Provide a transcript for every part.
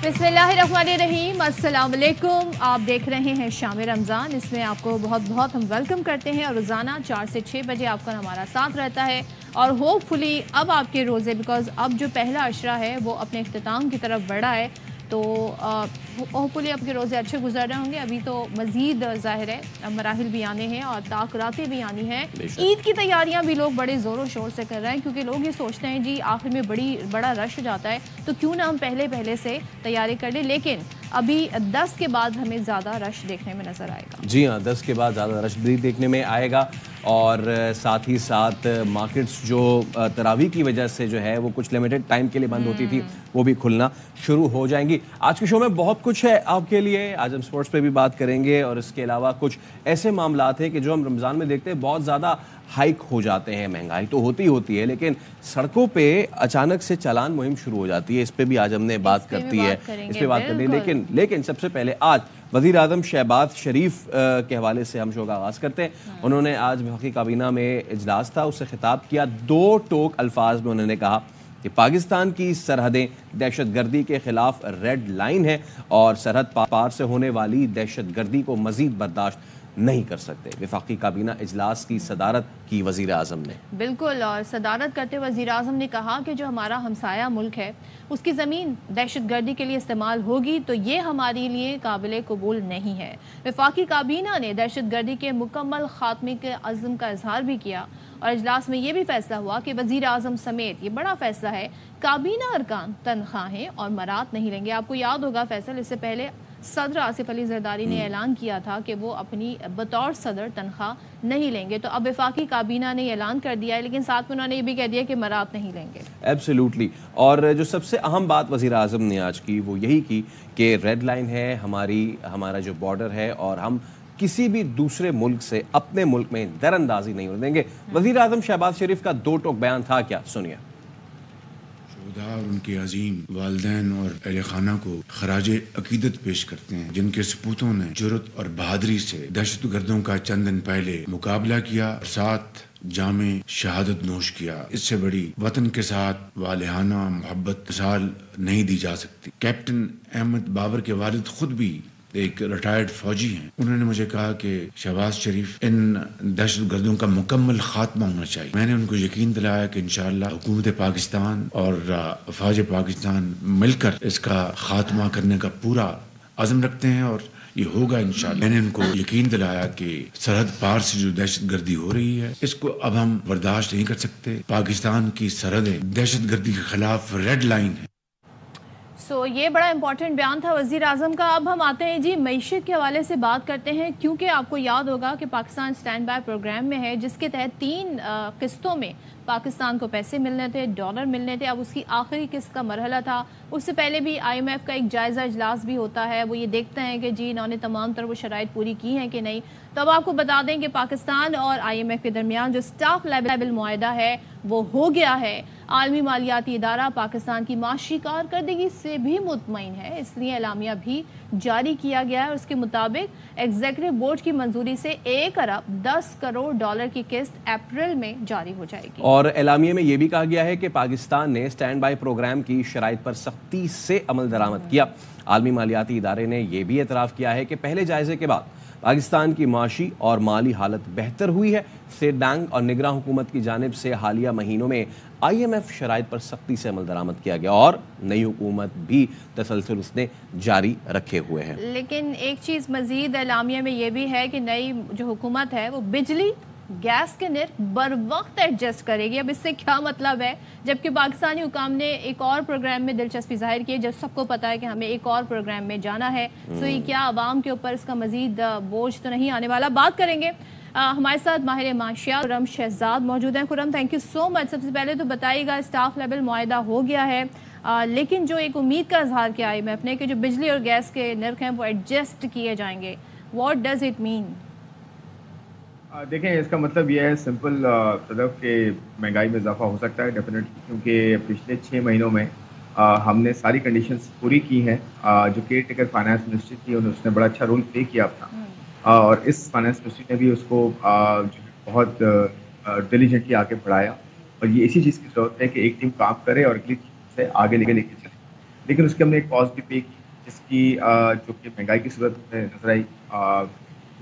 बिस्मिल्लाहिर्रहमानिर्रहीम, अस्सलाम वालेकुम। आप देख रहे हैं शाम रमज़ान। इसमें आपको बहुत बहुत हम वेलकम करते हैं और रोज़ाना 4 से 6 बजे आपका हमारा साथ रहता है और होपफुली अब आपके रोज़े बिकॉज़ अब जो पहला अशरा है वो अपने इख्तिताम की तरफ बढ़ा है, तो होपफुली आपके रोज़े अच्छे गुजर रहे होंगे। अभी तो मज़ीद ज़ाहिर है मराहिल भी आने हैं और ताक़रातें भी आनी हैं। ईद की तैयारियां भी लोग बड़े ज़ोरों शोर से कर रहे हैं क्योंकि लोग ये सोचते हैं जी आखिर में बड़ा रश हो जाता है, तो क्यों ना हम पहले से तैयारी कर लें। लेकिन अभी 10 के बाद हमें ज़्यादा रश देखने में नज़र आएगा। जी हाँ, 10 के बाद ज़्यादा रश भी देखने में आएगा और साथ ही साथ मार्केट्स जो तरावी की वजह से जो है वो कुछ लिमिटेड टाइम के लिए बंद होती थी वो भी खुलना शुरू हो जाएंगी। आज के शो में बहुत कुछ है आपके लिए। आज हम स्पोर्ट्स पे भी बात करेंगे और इसके अलावा कुछ ऐसे मामलात हैं कि जो हम रमज़ान में देखते हैं बहुत ज़्यादा हाइक हो जाते हैं। महंगाई तो होती है लेकिन सड़कों पे अचानक से चालान मुहिम शुरू हो जाती है। इस पे भी आज हमने बात करनी है। लेकिन सबसे पहले आज वज़ीर आज़म शहबाज शरीफ के हवाले से हम शो का आगाज़ करते हैं। उन्होंने आज वफाकी काबीना में इजलास था, उससे खिताब किया। 2 टोक अल्फाज में उन्होंने कहा कि पाकिस्तान की सरहदें दहशतगर्दी के खिलाफ रेड लाइन है और सरहद पार से होने वाली दहशतगर्दी को मज़ीद बर्दाश्त नहीं कर सकते। वफाकी काबीना इजलास की सदारत की वज़ीर आज़म ने। बिल्कुल, और सदारत करते वज़ीर आज़म ने कहा कि जो हमारा हमसाया मुल्क है उसकी ज़मीन दहशतगर्दी के लिए इस्तेमाल होगी तो ये हमारे लिए काबिल कबूल नहीं है। वफाकी काबीना ने दहशतगर्दी के मुकम्मल खात्मे के अज़्म का इजहार भी किया और इजलास में ये भी फैसला हुआ कि वज़ीर आज़म समेत, ये बड़ा फैसला है, काबीना अरकान तनख्वाहें और मरात नहीं लेंगे। आपको याद होगा फैसल, इससे पहले सदर आसिफ अली जरदारी ने ऐलान किया था कि वो अपनी बतौर सदर तनख्वाह नहीं लेंगे, तो अब वफाकी काबीना ने ऐलान कर दिया है, लेकिन साथ में उन्होंने ये भी कह दिया कि मरात नहीं लेंगे। एब्सोल्युटली। और जो सबसे अहम बात वज़ीर आज़म ने आज की वो यही की कि रेड लाइन है हमारा जो बॉर्डर है और हम किसी भी दूसरे मुल्क से अपने मुल्क में दरअंदाजी नहीं होने देंगे। वज़ीर आज़म शहबाज शरीफ का 2 टोक बयान था, क्या सुनिए। और उनके अजीम वालिदैन और अहले खाना को खराज अकीदत पेश करते हैं जिनके सपूतों ने जुर्रत और बहादुरी से दहशत गर्दों का चंद दिन पहले मुकाबला किया और साथ जामे शहादत नोश किया। इससे बड़ी वतन के साथ वालिहाना मोहब्बत मिसाल नहीं दी जा सकती। कैप्टन अहमद बाबर के वालिद खुद भी एक रिटायर्ड फौजी हैं। उन्होंने मुझे कहा कि शहबाज शरीफ, इन दहशत गर्दों का मुकम्मल खात्मा होना चाहिए। मैंने उनको यकीन दिलाया कि इंशाअल्लाह हुकूमत पाकिस्तान और फौज पाकिस्तान मिलकर इसका खात्मा करने का पूरा अज़म रखते हैं और ये होगा इंशाअल्लाह। मैंने उनको यकीन दिलाया कि सरहद पार से जो दहशत गर्दी हो रही है इसको अब हम बर्दाश्त नहीं कर सकते। पाकिस्तान की सरहदें दहशत गर्दी के खिलाफ रेड लाइन है। ये बड़ा इंपॉर्टेंट बयान था वज़ीर आज़म का। अब हम आते हैं जी मईशत के हवाले से बात करते हैं, क्योंकि आपको याद होगा कि पाकिस्तान स्टैंड बाय प्रोग्राम में है जिसके तहत 3 किस्तों में पाकिस्तान को पैसे मिलने थे, डॉलर मिलने थे। अब उसकी आखिरी किस्त का मरहला था। उससे पहले भी IMF का एक जायज़ा इजलास भी होता है, वो ये देखते हैं कि जी इन्होंने तमाम तरह वो शराइत पूरी की हैं कि नहीं। तो अब आपको बता दें कि पाकिस्तान और IMF के दरमियान जो स्टाफ लेवल मुआहदा है वो हो गया है। आलमी मालियाती इदारा पाकिस्तान की माशी कारकर्दगी से भी मुतमईन है, इसलिए एलामिया भी जारी किया गया है। उसके मुताबिक एग्जीक्यूटिव बोर्ड की मंजूरी से 1 अरब 10 करोड़ डॉलर की किस्त अप्रैल में जारी हो जाएगी। और एलामिया में यह भी कहा गया है कि पाकिस्तान ने स्टैंड बाय प्रोग्राम की शराइत पर सख्ती से अमल दरामद किया। आलमी मालियाती इदारे ने यह भी एतराफ़ किया है कि पहले जायजे के बाद पाकिस्तान की माशी और माली हालत बेहतर हुई है। स्टेट बैंक और निगरान हुकूमत की जानिब से हालिया महीनों में IMF शराइत पर सख्ती से अमल दरामद किया गया और नई हुकूमत भी तसलसल उसने जारी रखे हुए हैं। लेकिन एक चीज़ मज़ीद एलामिया में ये भी है कि नई जो हुकूमत है वो बिजली गैस के निर्ख बर वक्त एडजस्ट करेगी। अब इससे क्या मतलब है, जबकि पाकिस्तानी हुकाम ने एक और प्रोग्राम में दिलचस्पी जाहिर की है, जब सबको पता है कि हमें एक और प्रोग्राम में जाना है, तो ये क्या आवाम के ऊपर इसका मजीद बोझ तो नहीं आने वाला। बात करेंगे हमारे साथ माहिर माशियात खुर्रम शहजाद मौजूद हैं। Khurram, thank you so much. सबसे पहले तो बताइएगा स्टाफ लेवल मुआहदा हो गया है, लेकिन जो एक उम्मीद का इजहार किया IMF ने कि जो बिजली और गैस के निर्ख हैं वो एडजस्ट किए जाएंगे, व्हाट डज इट मीन? देखें, इसका मतलब यह है सिंपल सदफ के महंगाई में इजाफा हो सकता है डेफिनेटली, क्योंकि पिछले 6 महीनों में हमने सारी कंडीशंस पूरी की हैं। जो केयर टेकर फाइनेंस मिनिस्ट्री थी उसने बड़ा अच्छा रोल प्ले किया अपना, और इस फाइनेंस मिनिस्ट्री ने भी उसको जो बहुत डिलीजेंटली आगे बढ़ाया। और ये इसी चीज़ की ज़रूरत है कि एक टीम काम करे और अगली टीम से आगे लेके चले। लेकिन उसकी हमने एक कॉस्ट भी पे की, जिसकी जो कि महंगाई की सूरत में नजर आई।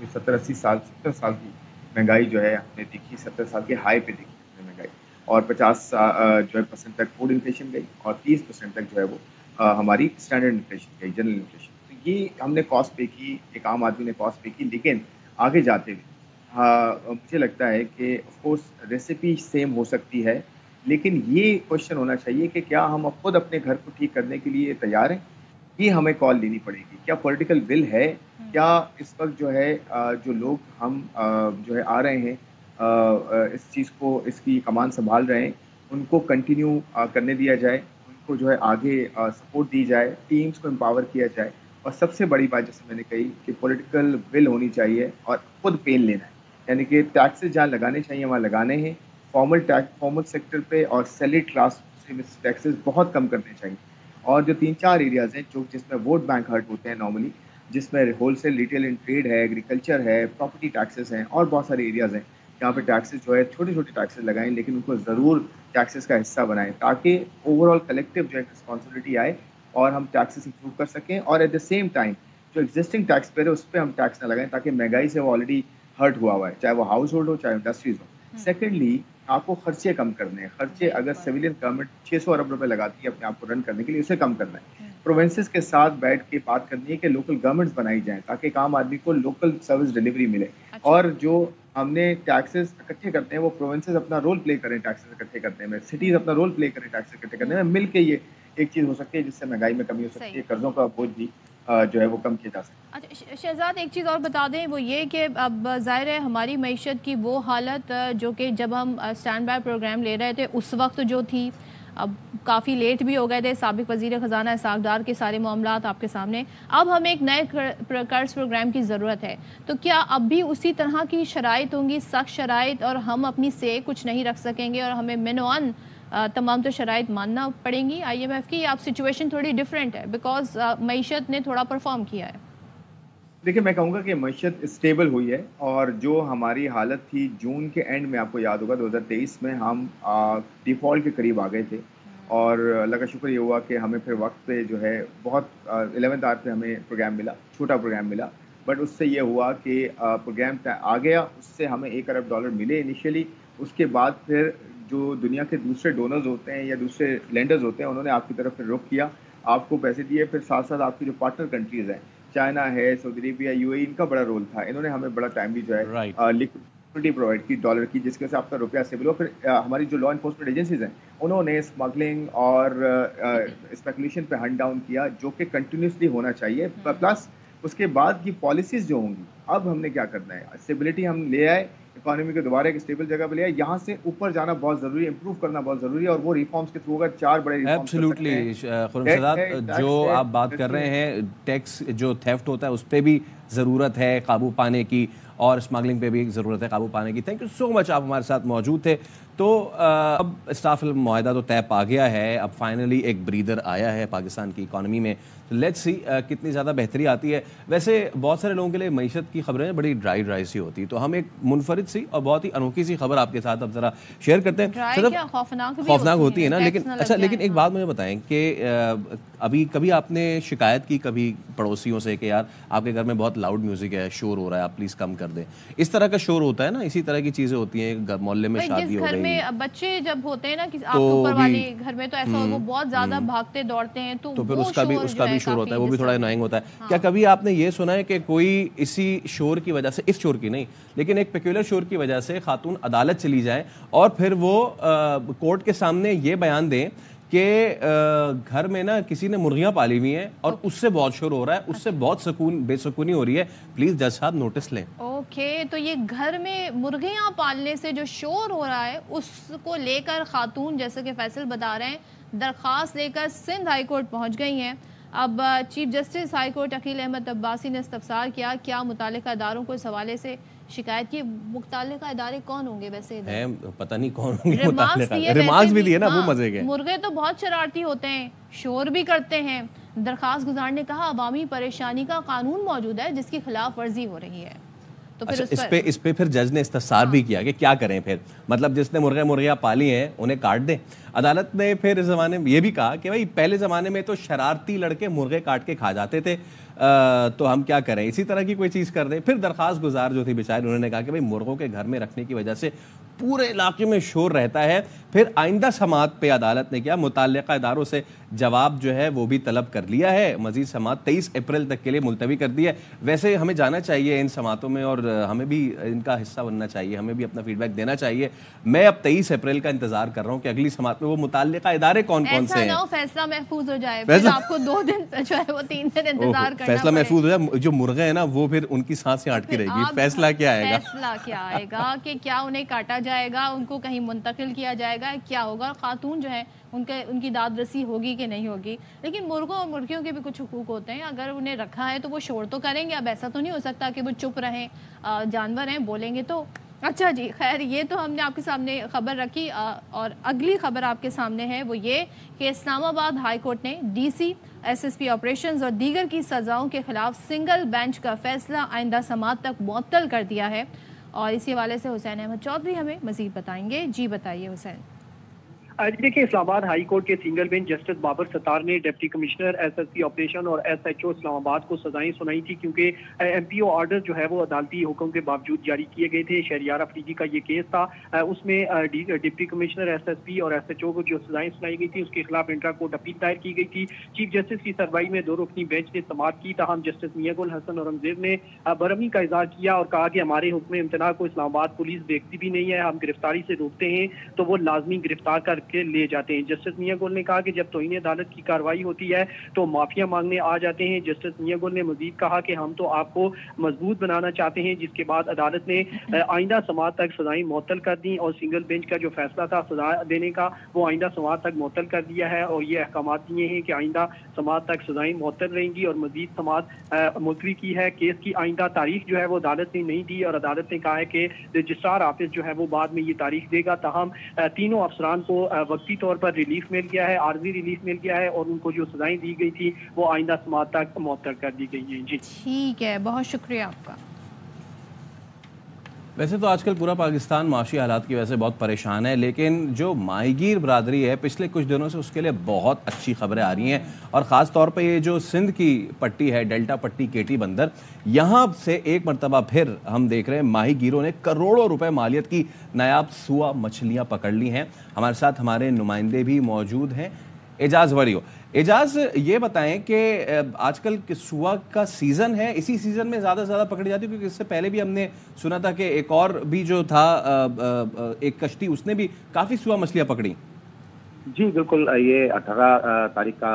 70 साल की महंगाई जो है हमने देखी, 70 साल के हाई पे देखी हमने महंगाई, और 50% तक फूड इन्फ्लेशन गई, और 30% तक जो है वो हमारी स्टैंडर्ड इन्फ्लेशन गई, जनरल इन्फ्लेशन। तो ये हमने कॉस्ट पे की, एक आम आदमी ने कॉस्ट पे की। लेकिन आगे जाते हुए मुझे लगता है कि ऑफ कोर्स रेसिपी सेम हो सकती है, लेकिन ये क्वेश्चन होना चाहिए कि क्या हम अब खुद अपने घर को ठीक करने के लिए तैयार हैं? ये हमें कॉल लेनी पड़ेगी। क्या पॉलिटिकल विल है? क्या इस वक़्त जो है जो लोग हम जो है आ रहे हैं इस चीज़ को, इसकी कमान सँभाल रहे हैं, उनको कंटिन्यू करने दिया जाए, उनको जो है आगे सपोर्ट दी जाए, टीम्स को एम्पावर किया जाए, और सबसे बड़ी बात जैसे मैंने कही कि पॉलिटिकल विल होनी चाहिए और खुद पेन लेना है। यानी कि टैक्सेस जहाँ लगाने चाहिए वहाँ लगाने हैं, फॉर्मल सेक्टर पे और सैलरी क्लास से टैक्सेस बहुत कम करने चाहिए। और जो 3-4 एरियाज़ हैं जो जिसमें वोट बैंक हर्ट होते हैं नॉर्मली, जिसमें होलसेल, रिटेल एंड ट्रेड है, एग्रीकल्चर है, प्रॉपर्टी टैक्सेस हैं, और बहुत सारे एरियाज़ हैं जहाँ पे टैक्सेस जो है छोटे-छोटे टैक्सेस लगाएं, लेकिन उनको ज़रूर टैक्सेस का हिस्सा बनाएं, ताकि ओवरऑल कलेक्टिव जो है रिस्पॉन्सिबिलिटी आए और हम टैक्सेस इंप्रूव कर सकें, और एट द सेम टाइम जो एग्जिस्टिंग टैक्स पेयर है उस पर हम टैक्स ना लगाएं, ताकि महंगाई से वो ऑलरेडी हर्ट हुआ है, चाहे वो हाउस होल्ड हो, चाहे इंडस्ट्रीज हो। सेकेंडली, आपको खर्चे कम करने हैं। खर्चे अगर सिविलियन गवर्नमेंट 600 अरब रुपए लगाती है अपने आप को रन करने के लिए, उसे कम करना है। प्रोविंसेस के साथ बैठ के बात करनी है कि लोकल गवर्नमेंट्स बनाई जाएं, ताकि एक आम आदमी को लोकल सर्विस डिलीवरी मिले। और जो हमने टैक्सेस इकट्ठे करते हैं वो प्रोविंसेस अपना रोल प्ले करें टैक्सेस इकट्ठे करने में, सिटीज अपना रोल प्ले करें टैक्सेस इकट्ठे करने में, मिल के ये एक चीज़ हो सकती है जिससे महंगाई में कमी हो सकती है, कर्जों का बोझ भी जो है वो कम किया जा सकता है। अच्छा शहजाद, एक चीज़ और बता दें, वो ये कि अब ज़ाहिर है हमारी मईशत की वो हालत जो कि जब हम स्टैंड बाय प्रोग्राम ले रहे थे उस वक्त जो थी, अब काफ़ी लेट भी हो गए थे। साबिक वज़ीर ख़जाना इसहाक़ डार के सारे मामलात आपके सामने, अब हमें एक नए कर्ज प्रोग्राम की ज़रूरत है। तो क्या अब भी उसी तरह की शराइत होंगी, सख्त शराइत, और हम अपनी से कुछ नहीं रख सकेंगे और हमें मिनवान तमाम तो शराइत मानना पड़ेंगी IMF की? अब सिचुएशन थोड़ी डिफरेंट है बिकॉज मईशत ने थोड़ा परफॉर्म किया है। देखिए, मैं कहूँगा कि मईशत स्टेबल हुई है, और जो हमारी हालत थी जून के एंड में, आपको याद होगा 2023 में हम डिफ़ॉल्ट के करीब आ गए थे, और अल्लाह का शुक्र ये हुआ कि हमें फिर वक्त पे जो है बहुत 11th आवर पे हमें प्रोग्राम मिला, छोटा प्रोग्राम मिला, बट उससे ये हुआ कि प्रोग्राम आ गया, उससे हमें $1 अरब मिले इनिशियली। उसके बाद फिर जो दुनिया के दूसरे डोनर्स होते हैं या दूसरे लेंडर्स होते हैं, उन्होंने आपकी तरफ फिर रुख किया, आपको पैसे दिए। फिर साथ साथ आपकी जो पार्टनर कंट्रीज़ हैं, चाइना है, सऊदी अरेबिया, UAE, इनका बड़ा रोल था। इन्होंने हमें बड़ा टाइमली जो है लिक्विडिटी प्रोवाइड की डॉलर की, जिसकी वजह से आपका रुपया स्टेबल हो। फिर हमारी जो लॉ इन्फोर्समेंट एजेंसीज हैं, उन्होंने स्मगलिंग और स्पेकुलेशन पे हंट डाउन किया, जो कि कंटिन्यूसली होना चाहिए। प्लस उसके बाद की पॉलिसीज जो होंगी, अब हमने क्या करना है, स्टेबिलिटी हम ले आए, इकोनॉमी को दोबारा एक स्टेबल जगह पे ले आए, यहाँ से ऊपर जाना बहुत ज़रूरी है, इंप्रूव करना बहुत ज़रूरी है, और वो रिफॉर्म्स के थ्रू अगर 4 बड़े रिफॉर्म्स एब्सोल्युटली खुर्रम, जो आप बात कर रहे हैं, टैक्स जो थेफ्ट होता है उस पर भी ज़रूरत है काबू पाने की, और स्मगलिंग पे भी ज़रूरत है काबू पाने की। थैंक यू सो मच, आप हमारे साथ मौजूद थे। तो अब स्टाफ मुआहदा तो तय पा गया है, अब फाइनली एक ब्रीदर आया है पाकिस्तान की इकॉनमी में। लेट्स सी कितनी ज़्यादा बेहतरी आती है। वैसे बहुत सारे लोगों के लिए मईशत की खबरें बड़ी ड्राई सी होती, तो हम एक मुनफरिद सी और बहुत ही अनोखी सी खबर आपके साथ अब ज़रा शेयर करते हैं। खौफनाक होती है ना, लेकिन अच्छा, लेकिन एक बात मुझे बताएं कि अभी कभी आपने शिकायत की कभी पड़ोसियों से कि यार आपके घर में बहुत लाउड म्यूजिक है, शोर हो रहा है, आप प्लीज़ कम कर दें? इस तरह का शोर होता है ना, इसी तरह की चीज़ें होती हैं, मोहल्ले में शादी हो गई, में बच्चे जब होते हैं ना कि आपके ऊपर वाले घर में, तो ऐसा वो बहुत ज्यादा भागते दौड़ते हैं, तो फिर उसका भी शोर होता है, वो भी थोड़ा एनोइंग होता है। हाँ। क्या कभी आपने ये सुना है कि कोई इसी शोर की वजह से, इस शोर की नहीं लेकिन एक पेक्यूलर शोर की वजह से खातून अदालत चली जाए और फिर वो कोर्ट के सामने ये बयान दें कि घर में ना किसी ने मुर्गियां पाली हुई हैं और उससे बहुत शोर हो रहा है, उससे बहुत बेसुकूनी हो रही है, प्लीज जज साहब नोटिस लें। ओके, तो ये घर में मुर्गियां पालने से जो शोर हो रहा है उसको लेकर खातून, जैसे कि फैसल बता रहे हैं, दरख्वास्त लेकर सिंध हाई कोर्ट पहुंच गई हैं। अब chief justice high court Aqeel Ahmed Abbasi ने इस्तफसार किया, क्या मुतालिका इदारों को इस हवाले से शिकायत की। मुतालिका इदारे कौन होंगे वैसे? पता नहीं कौन होंगे। रिमार्क्स भी दिए ना, वो मजे के। मुर्गे तो बहुत शरारती होते हैं, शोर भी करते हैं। दरखास्त गुजार ने कहा, अवामी परेशानी का कानून मौजूद है जिसकी खिलाफ वर्जी हो रही है। तो फिर इस पे फिर जज ने इस्तफसार भी किया कि क्या करें फिर, मतलब जिसने मुर्गियां पाली हैं उन्हें काट दें। अदालत ने फिर इस जमाने में ये भी कहा कि भाई पहले जमाने में तो शरारती लड़के मुर्गे काट के खा जाते थे, तो हम क्या करें, इसी तरह की कोई चीज कर दें। फिर दरखास्त गुजार जो थी बेचारे, उन्होंने कहा कि भाई मुर्गों के घर में रखने की वजह से पूरे इलाके में शोर रहता है। फिर आइंदा समाअत पे अदालत ने क्या, मुताल्लिका इदारों से जवाब जो है वो भी तलब कर लिया है। मजीद समाअत 23 अप्रैल तक के लिए मुलतवी कर दी है। वैसे हमें जाना चाहिए इन समाअतों में और हमें भी इनका हिस्सा बनना चाहिए, हमें भी अपना फीडबैक देना चाहिए। मैं अब 23 अप्रैल का इंतजार कर रहा हूँ कि अगली समाअत में वो मुताल्लिका इदारे कौन कौन से हैं। फैसला महफूज हो जाए, फिर आपको 2 दिन जो है वो 3 दिन इंतजार करना फैसला महफूज हो जाए, जो मुर्गे हैं ना वो फिर उनकी सांसें अटकी रहेगी। फैसला क्या आएगा, फैसला क्या आएगा कि क्या उन्हें काटा जाएगा, उनको कहीं मुंतकिल किया जाएगा, क्या होगा, खातून जो है उनकी दाद रसी होगी कि नहीं होगी। लेकिन मुर्गों और मुर्गियों के भी कुछ हुकूक होते हैं, अगर उन्हें रखा है तो वो शोर तो करेंगे। अब ऐसा तो नहीं हो सकता कि वो चुप रहें, जानवर हैं बोलेंगे तो। अच्छा जी, खैर ये तो हमने आपके सामने खबर रखी, और अगली खबर आपके सामने है वो ये कि इस्लामाबाद हाई कोर्ट ने डीसी, एसएसपी ऑपरेशंस और दीगर की सज़ाओं के खिलाफ सिंगल बेंच का फैसला आइंदा समाअत तक मुअत्तल कर दिया है। और इसी हवाले से हुसैन अहमद चौधरी हमें मज़ीद बताएंगे। जी बताइए हुसैन। देखिए, इस्लामाबाद हाई कोर्ट के single bench justice Babar Sattar ने डिप्टी कमिश्नर एसएसपी ऑपरेशन और एसएचओ इस्लामाबाद को सजाएं सुनाई थी, क्योंकि एमपीओ ऑर्डर जो है वो अदालती हुक्म के बावजूद जारी किए गए थे। शहरियार अफरीदी का ये केस था, उसमें डिप्टी कमिश्नर एसएसपी और एसएचओ को जो सजाएं सुनाई गई थी उसके खिलाफ इंट्रा कोर्ट अपील दायर की गई थी। चीफ जस्टिस की सरवाई में 2 रुकनी बेंच ने समाअत की, ताहम जस्टिस मियां गुल हसन औरंगजेब ने बरहमी का इजहार किया और कहा कि हमारे हुक्म इम्तना को इस्लामाबाद पुलिस देखती भी नहीं है, हम गिरफ्तारी से रोकते हैं तो वो लाजमी गिरफ्तार करके ले जाते हैं। जस्टिस मियां गुल ने कहा कि जब तौहीन अदालत की कार्रवाई होती है तो माफिया मांगने आ जाते हैं। जस्टिस मियां गुल ने मजीद कहा कि हम तो आपको मजबूत बनाना चाहते हैं, जिसके बाद अदालत ने आइंदा समाअत तक सजाएं मुअत्तल कर दी और सिंगल बेंच का जो फैसला था सजा देने का वो आइंदा समाअत तक मुअत्तल कर दिया है। और ये अहकाम दिए हैं कि आइंदा समाअत तक सजाएं मुअत्तल रहेंगी और मजीद समाअत मुलतवी की है। केस की आइंदा तारीख जो है वो अदालत ने नहीं दी और अदालत ने कहा है कि रजिस्ट्रार ऑफिस जो है वो बाद में ये तारीख देगा। ताहम तीनों अफसरान को वक्ती तौर पर रिलीफ मिल गया है, आर्जी रिलीफ मिल गया है और उनको जो सजाएं दी गई थी वो आइंदा समाअत तक मुअत्तल कर दी गई हैं। जी ठीक है, बहुत शुक्रिया आपका। वैसे तो आजकल पूरा पाकिस्तान माशी हालात की वजह से बहुत परेशान है, लेकिन जो माहीगीर बरादरी है पिछले कुछ दिनों से उसके लिए बहुत अच्छी खबरें आ रही हैं। और ख़ास तौर पे ये जो सिंध की पट्टी है, डेल्टा पट्टी, केटी बंदर, यहाँ से एक मरतबा फिर हम देख रहे हैं माहीगीरों ने करोड़ों रुपए मालियत की नायाब सुआ मछलियाँ पकड़ ली हैं। हमारे साथ हमारे नुमाइंदे भी मौजूद हैं। एजाज वरियो, एजाज ये बताएं कि आजकल सुआ का सीजन है, इसी सीजन में ज़्यादा से ज़्यादा पकड़ी जाती है, क्योंकि इससे पहले भी हमने सुना था कि एक और भी जो था एक कश्ती, उसने भी काफ़ी सुआ मछलियाँ पकड़ी। जी बिल्कुल, ये 18 तारीख का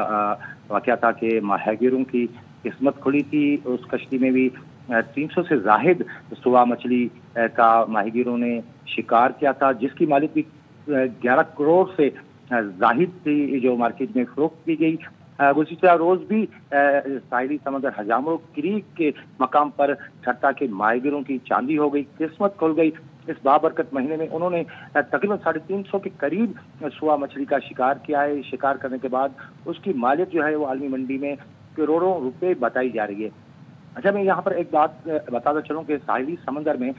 वाक़या था कि माहीगीरों की किस्मत खुली थी। उस कश्ती में भी 300 से ज़ाहिद सुआ मछली का माहीगीरों ने शिकार किया था, जिसकी मालिक भी 11 करोड़ से जाहिद थी, जो मार्केट में फरोख्त की गई। गुज़िश्ता रोज़ भी साहिली समंदर हजामो क्रीक के मकाम पर ठट्टा के माहीगीरों की चांदी हो गई, किस्मत खुल गई। इस बाबरकत महीने में उन्होंने तकरीबन 350 के करीब सुआ मछली का शिकार किया है। शिकार करने के बाद उसकी मालियत जो है वो आलमी मंडी में करोड़ों रुपए बताई जा रही है। अच्छा, मैं यहाँ पर एक बात बताता चलूँ कि साहिली समंदर में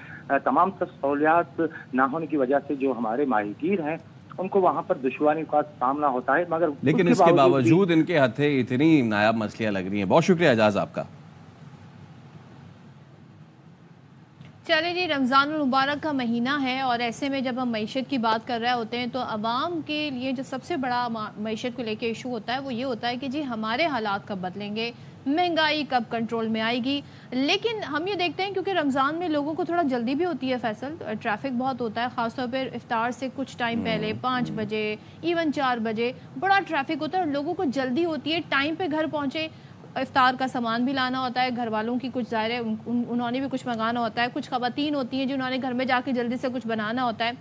तमाम सहूलियात ना होने की वजह से जो हमारे माहीगीर हैं उनको वहाँ पर दुश्वारी का सामना होता है, मगर लेकिन इसके बावजूद इनके हाथे इतनी नायाब मछलियाँ लग रही हैं। बहुत शुक्रिया एजाज आपका। चलिए जी, रमज़ान मुबारक का महीना है और ऐसे में जब हम मईशत की बात कर रहे होते हैं तो आवाम के लिए जो सबसे बड़ा मईशत को लेके इशू होता है वो ये होता है कि जी हमारे हालात कब बदलेंगे, महंगाई कब कंट्रोल में आएगी। लेकिन हम ये देखते हैं क्योंकि रमज़ान में लोगों को थोड़ा जल्दी भी होती है फैसल, ट्रैफिक बहुत होता है, ख़ासतौर पर इफ्तार से कुछ टाइम पहले 5 बजे इवन 4 बजे बड़ा ट्रैफिक होता है और लोगों को जल्दी होती है टाइम पे घर पहुँचे। इफ्तार का सामान भी लाना होता है, घर वालों की कुछ ज़ाहिर है उन्होंने भी कुछ मंगाना होता है, कुछ ख़वातीन होती हैं जिन्होंने घर में जाके जल्दी से कुछ बनाना होता है।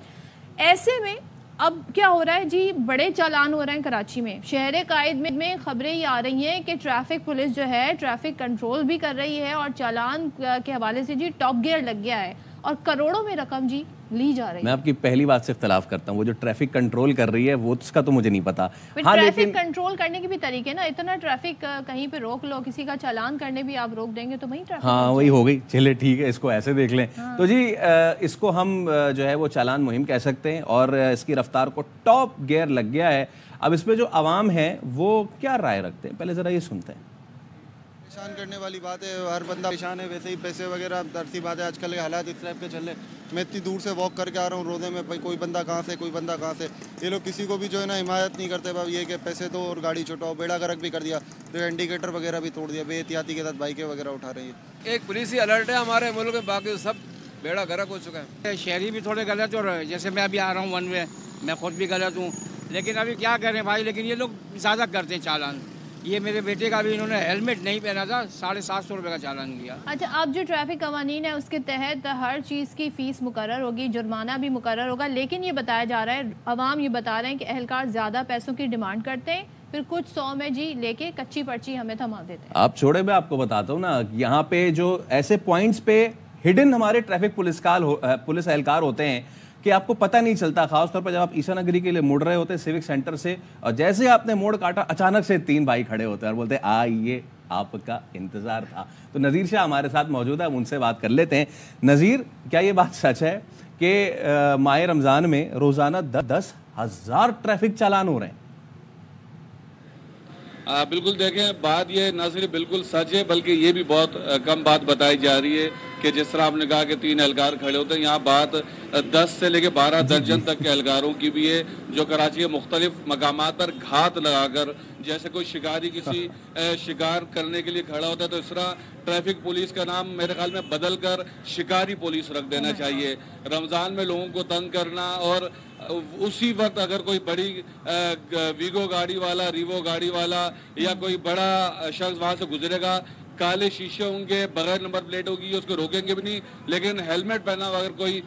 ऐसे में अब क्या हो रहा है जी, बड़े चालान हो रहे हैं कराची में। शहर कायद में खबरें ये आ रही हैं कि ट्रैफिक पुलिस जो है ट्रैफिक कंट्रोल भी कर रही है और चालान के हवाले से जी टॉप गियर लग गया है और करोड़ों में रकम जी لی جا رہی ہے. میں آپ کی پہلی بات سے اختلاف کرتا ہوں. وہ جو ٹریفک کنٹرول کر رہی ہے وہ اس کا تو مجھے نہیں پتا. ہاں ٹریفک کنٹرول کرنے کے بھی طریقے نا, اتنا ٹریفک کہیں پہ روک لو, کسی کا چالان کرنے بھی آپ روک دیں گے تو وہی ٹریفک. ہاں وہی ہو گئی. چلے ٹھیک ہے, اس کو ایسے دیکھ لیں. تو جی اس کو ہم جو ہے وہ چالان مہم کہہ سکتے ہیں, اور اس کی رفتار کو ٹاپ گیئر لگ گیا ہے. اب اس پہ جو عوام ہے وہ کیا رائے رکھتے ہیں, پہلے ذرا یہ سنتے ہیں. پریشان کرنے والی بات ہے, ہر بندہ پریشان ہے. ویسے ہی پیسے وغیرہ درسی بات ہے, آج کل کے حالات اس طرح کے چل رہے. میں اتنی دور سے واک کر کے آ رہا ہوں روزے میں, بھائی کوئی بندہ کہاں سے کوئی بندہ کہاں سے. یہ لوگ کسی کو بھی جو ہے نا حمایت نہیں کرتے, بھائی یہ کہ پیسے دو اور گاڑی چھوٹاؤ. بیڑا گرک بھی کر دیا, پھر انڈیکیٹر وغیرہ بھی توڑ دیا, بے احتیاطی کے ساتھ بائکیں وغیرہ اٹھا رہی ہے. ایک پولیسی الرٹ ہے ہمارے ملک میں, باقی سب بیڑا گرک ہو چکا ہے. شہری بھی تھوڑے غلط, اور جیسے میں ابھی آ رہا ہوں ون وے, میں خود بھی غلط ہوں. لیکن ابھی کیا کریں بھائی, لیکن یہ لوگ زیادہ کرتے ہیں چالان. یہ میرے بیٹے کا بھی انہوں نے ہیلمٹ نہیں پہنا تھا, 750 روپے کا چالان کیا. اچھا, اب جو ٹریفک قوانین ہے اس کے تحت ہر چیز کی فیس مقرر ہوگی, جرمانہ بھی مقرر ہوگا, لیکن یہ بتایا جا رہا ہے, عوام یہ بتا رہے ہیں کہ اہلکار زیادہ پیسوں کی ڈیمانڈ کرتے ہیں, پھر کچھ 100 میں جی لے کے کچی پرچی ہمیں تھما دیتے ہیں. آپ چھوڑے, میں آپ کو بتاتا ہوں نا, یہاں پہ جو ایسے پوائنٹس پہ ہڈن ہمارے ٹریفک پولیس اہلکار ہوتے ہیں کہ آپ کو پتہ نہیں چلتا, خاص طور پر جب آپ عیسیٰ نگری کے لیے مڑ رہے ہوتے ہیں سیوک سینٹر سے, اور جیسے آپ نے موڑ کاٹا اچانک سے 3 بھائی کھڑے ہوتے ہیں اور بولتے ہیں آئیے آپ کا انتظار تھا. تو نذیر شاہ ہمارے ساتھ موجود ہے, ہم ان سے بات کر لیتے ہیں. نذیر, کیا یہ بات سچ ہے کہ ماہ رمضان میں روزانہ 10,000 ٹریفک چالان ہو رہے ہیں؟ بالکل, دیکھیں بات یہ نہ صرف بالکل سچ ہے بلکہ یہ بھی بہت کم بات بتائی جا رہی ہے کہ جس طرح آپ نے کہا کہ 3 اہلکار کھڑے ہوتے ہیں, یہاں بات 10 سے لے کے 12 درجن تک کے اہلکاروں کی بھی ہے جو کراچی کے مختلف مقامات پر گھات لگا کر, جیسے کوئی شکاری کسی شکار کرنے کے لیے کھڑا ہوتا ہے تو اس طرح ٹریفک پولیس کا نام میرے خیال میں بدل کر شکاری پولیس رکھ دینا چاہیے. رمضان میں لوگوں کو تنگ کرنا, اور اسی وقت اگر کوئی بڑی ویگو گاڑی والا, ریوو گاڑی والا یا کوئی بڑا شخص وہاں سے گزرے گا, کالے شیشے ہوں گے, بغیر نمبر پلیٹ ہوگی, اس کو روکیں گے بھی نہیں. لیکن ہیلمٹ پہنا ہوا اگر کوئی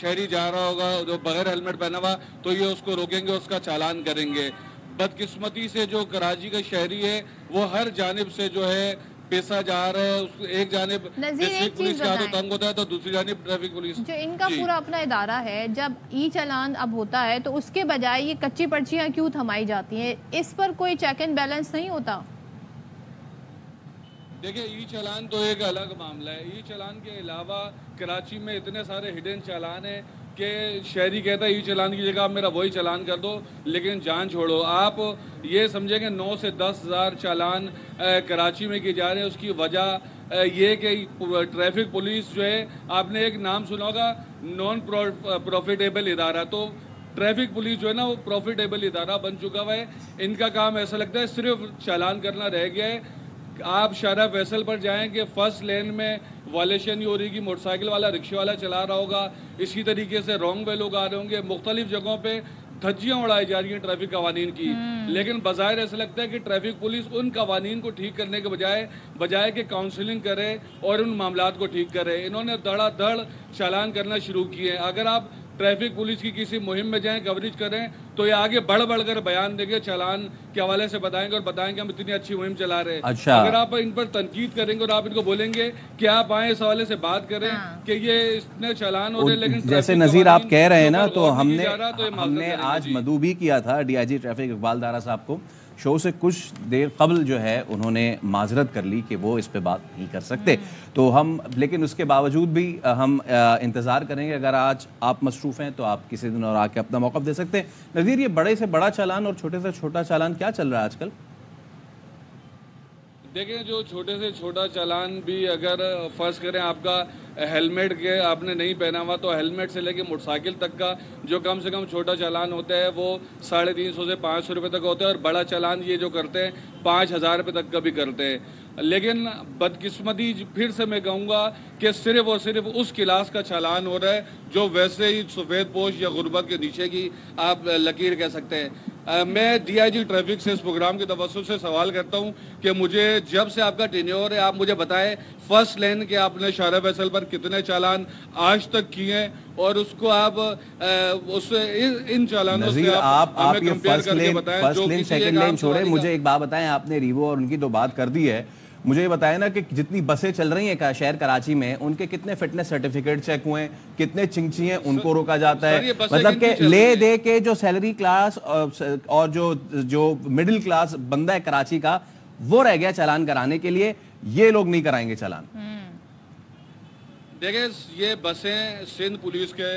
شہری جا رہا ہوگا جو بغیر ہیلمٹ پہنا ہوا تو یہ اس کو روکیں گے, اس کا چالان کریں گے. بدقسمتی سے جو کراچی کا شہری ہے وہ ہر جانب سے جو ہے پیسہ جا رہا ہے. ایک جانب ڈسٹرکٹ پولیس کا تو تنگ ہوتا ہے تو دوسری جانب ٹریفک پولیس. جو ان کا پورا اپنا ادارہ ہے, جب ای چالان اب ہوتا ہے تو اس کے بجائے یہ کچی پرچیاں کیوں تھمائی جاتی ہیں, اس پر کوئی چیک اینڈ بیلنس نہیں ہوتا؟ دیکھیں ای چالان تو ایک الگ معاملہ ہے. ای چالان کے علاوہ کراچی میں اتنے سارے ہڈن چالان ہیں کہ شہری کہتا ہے ای چالان کی جگہ آپ میرا وہی چالان کر دو, لیکن جان چھوڑو. آپ یہ سمجھیں کہ 9 سے 10 ہزار چالان کراچی میں کیے جا رہے ہیں. اس کی وجہ یہ کہ ٹریفک پولیس جو ہے, آپ نے ایک نام سنا ہوگا نان پروفیٹیبل ادارہ, تو ٹریفک پولیس جو ہے نا وہ پروفیٹیبل ادارہ بن چکا ہوا ہے. ان کا کام ایسا لگتا ہے صرف چالان کرنا رہ گیا ہے. آپ شارع فیصل پر جائیں کہ فرسٹ لین میں وائلیشن نہیں ہو رہی, کہ موٹر سائیکل والا رکشے والا چلا رہا ہوگا, اسی طریقے سے رانگ وے لوگ آ رہے ہوں گے. مختلف جگہوں پہ دھجیاں اڑائی جا رہی ہیں ٹریفک قوانین کی, لیکن بظاہر ایسا لگتا ہے کہ ٹریفک پولیس ان قوانین کو ٹھیک کرنے کے بجائے کہ کاؤنسلنگ کرے اور ان معاملات کو ٹھیک کرے, انہوں نے دھڑا دھڑ چالان کرنا شروع کیے ہیں. اگر آپ ٹریفک پولیس کی کسی مہم میں جائیں, کوریج کریں, تو یہ آگے بڑھ کر بیان دیں گے, چالان کے حوالے سے بتائیں گے اور بتائیں گے ہم اتنی اچھی مہم چلا رہے ہیں. اگر آپ ان پر تنقید کریں گے اور آپ ان کو بولیں گے کہ آپ آئیں اس حوالے سے بات کریں کہ یہ اتنے چالان ہو رہے, لیکن جیسے نذیر آپ کہہ رہے ہیں نا, تو ہم نے آج مدعو بھی کیا تھا D I G traffic Iqbal Dara صاحب کو. شو سے کچھ دیر قبل جو ہے انہوں نے معذرت کر لی کہ وہ اس پہ بات نہیں کر سکتے, تو ہم لیکن اس کے باوجود بھی ہم انتظار کریں گے. اگر آج آپ مصروف ہیں تو آپ کسی دن اور آ کے اپنا موقف دے سکتے ہیں. نذیر, یہ بڑے سے بڑا چالان اور چھوٹے سے چھوٹا چالان کیا چل رہا ہے آج کل؟ دیکھیں, جو چھوٹے سے چھوٹا چالان بھی اگر فرض کریں آپ کا ہیلمٹ کے آپ نے نہیں پہنا ہوا, تو ہیلمٹ سے لے کے موٹر سائیکل تک کا جو کم سے کم چھوٹا چالان ہوتا ہے وہ 350 سے 500 روپے تک ہوتا ہے, اور بڑا چالان یہ جو کرتے ہیں 5,000 روپے تک کا بھی کرتے ہیں. لیکن بدقسمتی پھر سے میں کہوں گا کہ صرف اور صرف اس کلاس کا چالان ہو رہا ہے جو ویسے ہی سفید پوش یا غربت کے نیچے کی آپ لکیر کہہ سکتے ہیں. میں ڈی آئی جی ٹریفک سے اس پروگرام کے توسط سے سوال کرتا ہوں کہ مجھے جب سے آپ کا ٹینیور ہے آپ مجھے بتائیں فرسٹ لین کے آپ نے شارع فیصل پر کتنے چالان آج تک کیے ہیں, اور اس کو آپ ان چالانوں سے آپ یہ فرسٹ لین سیکنڈ لین چھوڑیں. مجھے ایک بات بتائیں, آپ نے ریوو اور ان کی تو بات کر دی ہے, مجھے یہ بتائیں نا کہ جتنی بسیں چل رہی ہیں شہر کراچی میں ان کے کتنے فٹنس سرٹیفکیٹ چیک ہوئے ہیں, کتنے چنگچی ہیں ان کو روکا جاتا ہے, مطلب کہ لے دے کے جو سیلری کلاس اور جو مڈل کلاس بندہ ہے کراچی کا وہ رہ گیا چالان کرانے کے لیے, یہ لوگ نہیں کرائیں گے چالان. دیکھیں یہ بسیں سندھ پولیس کے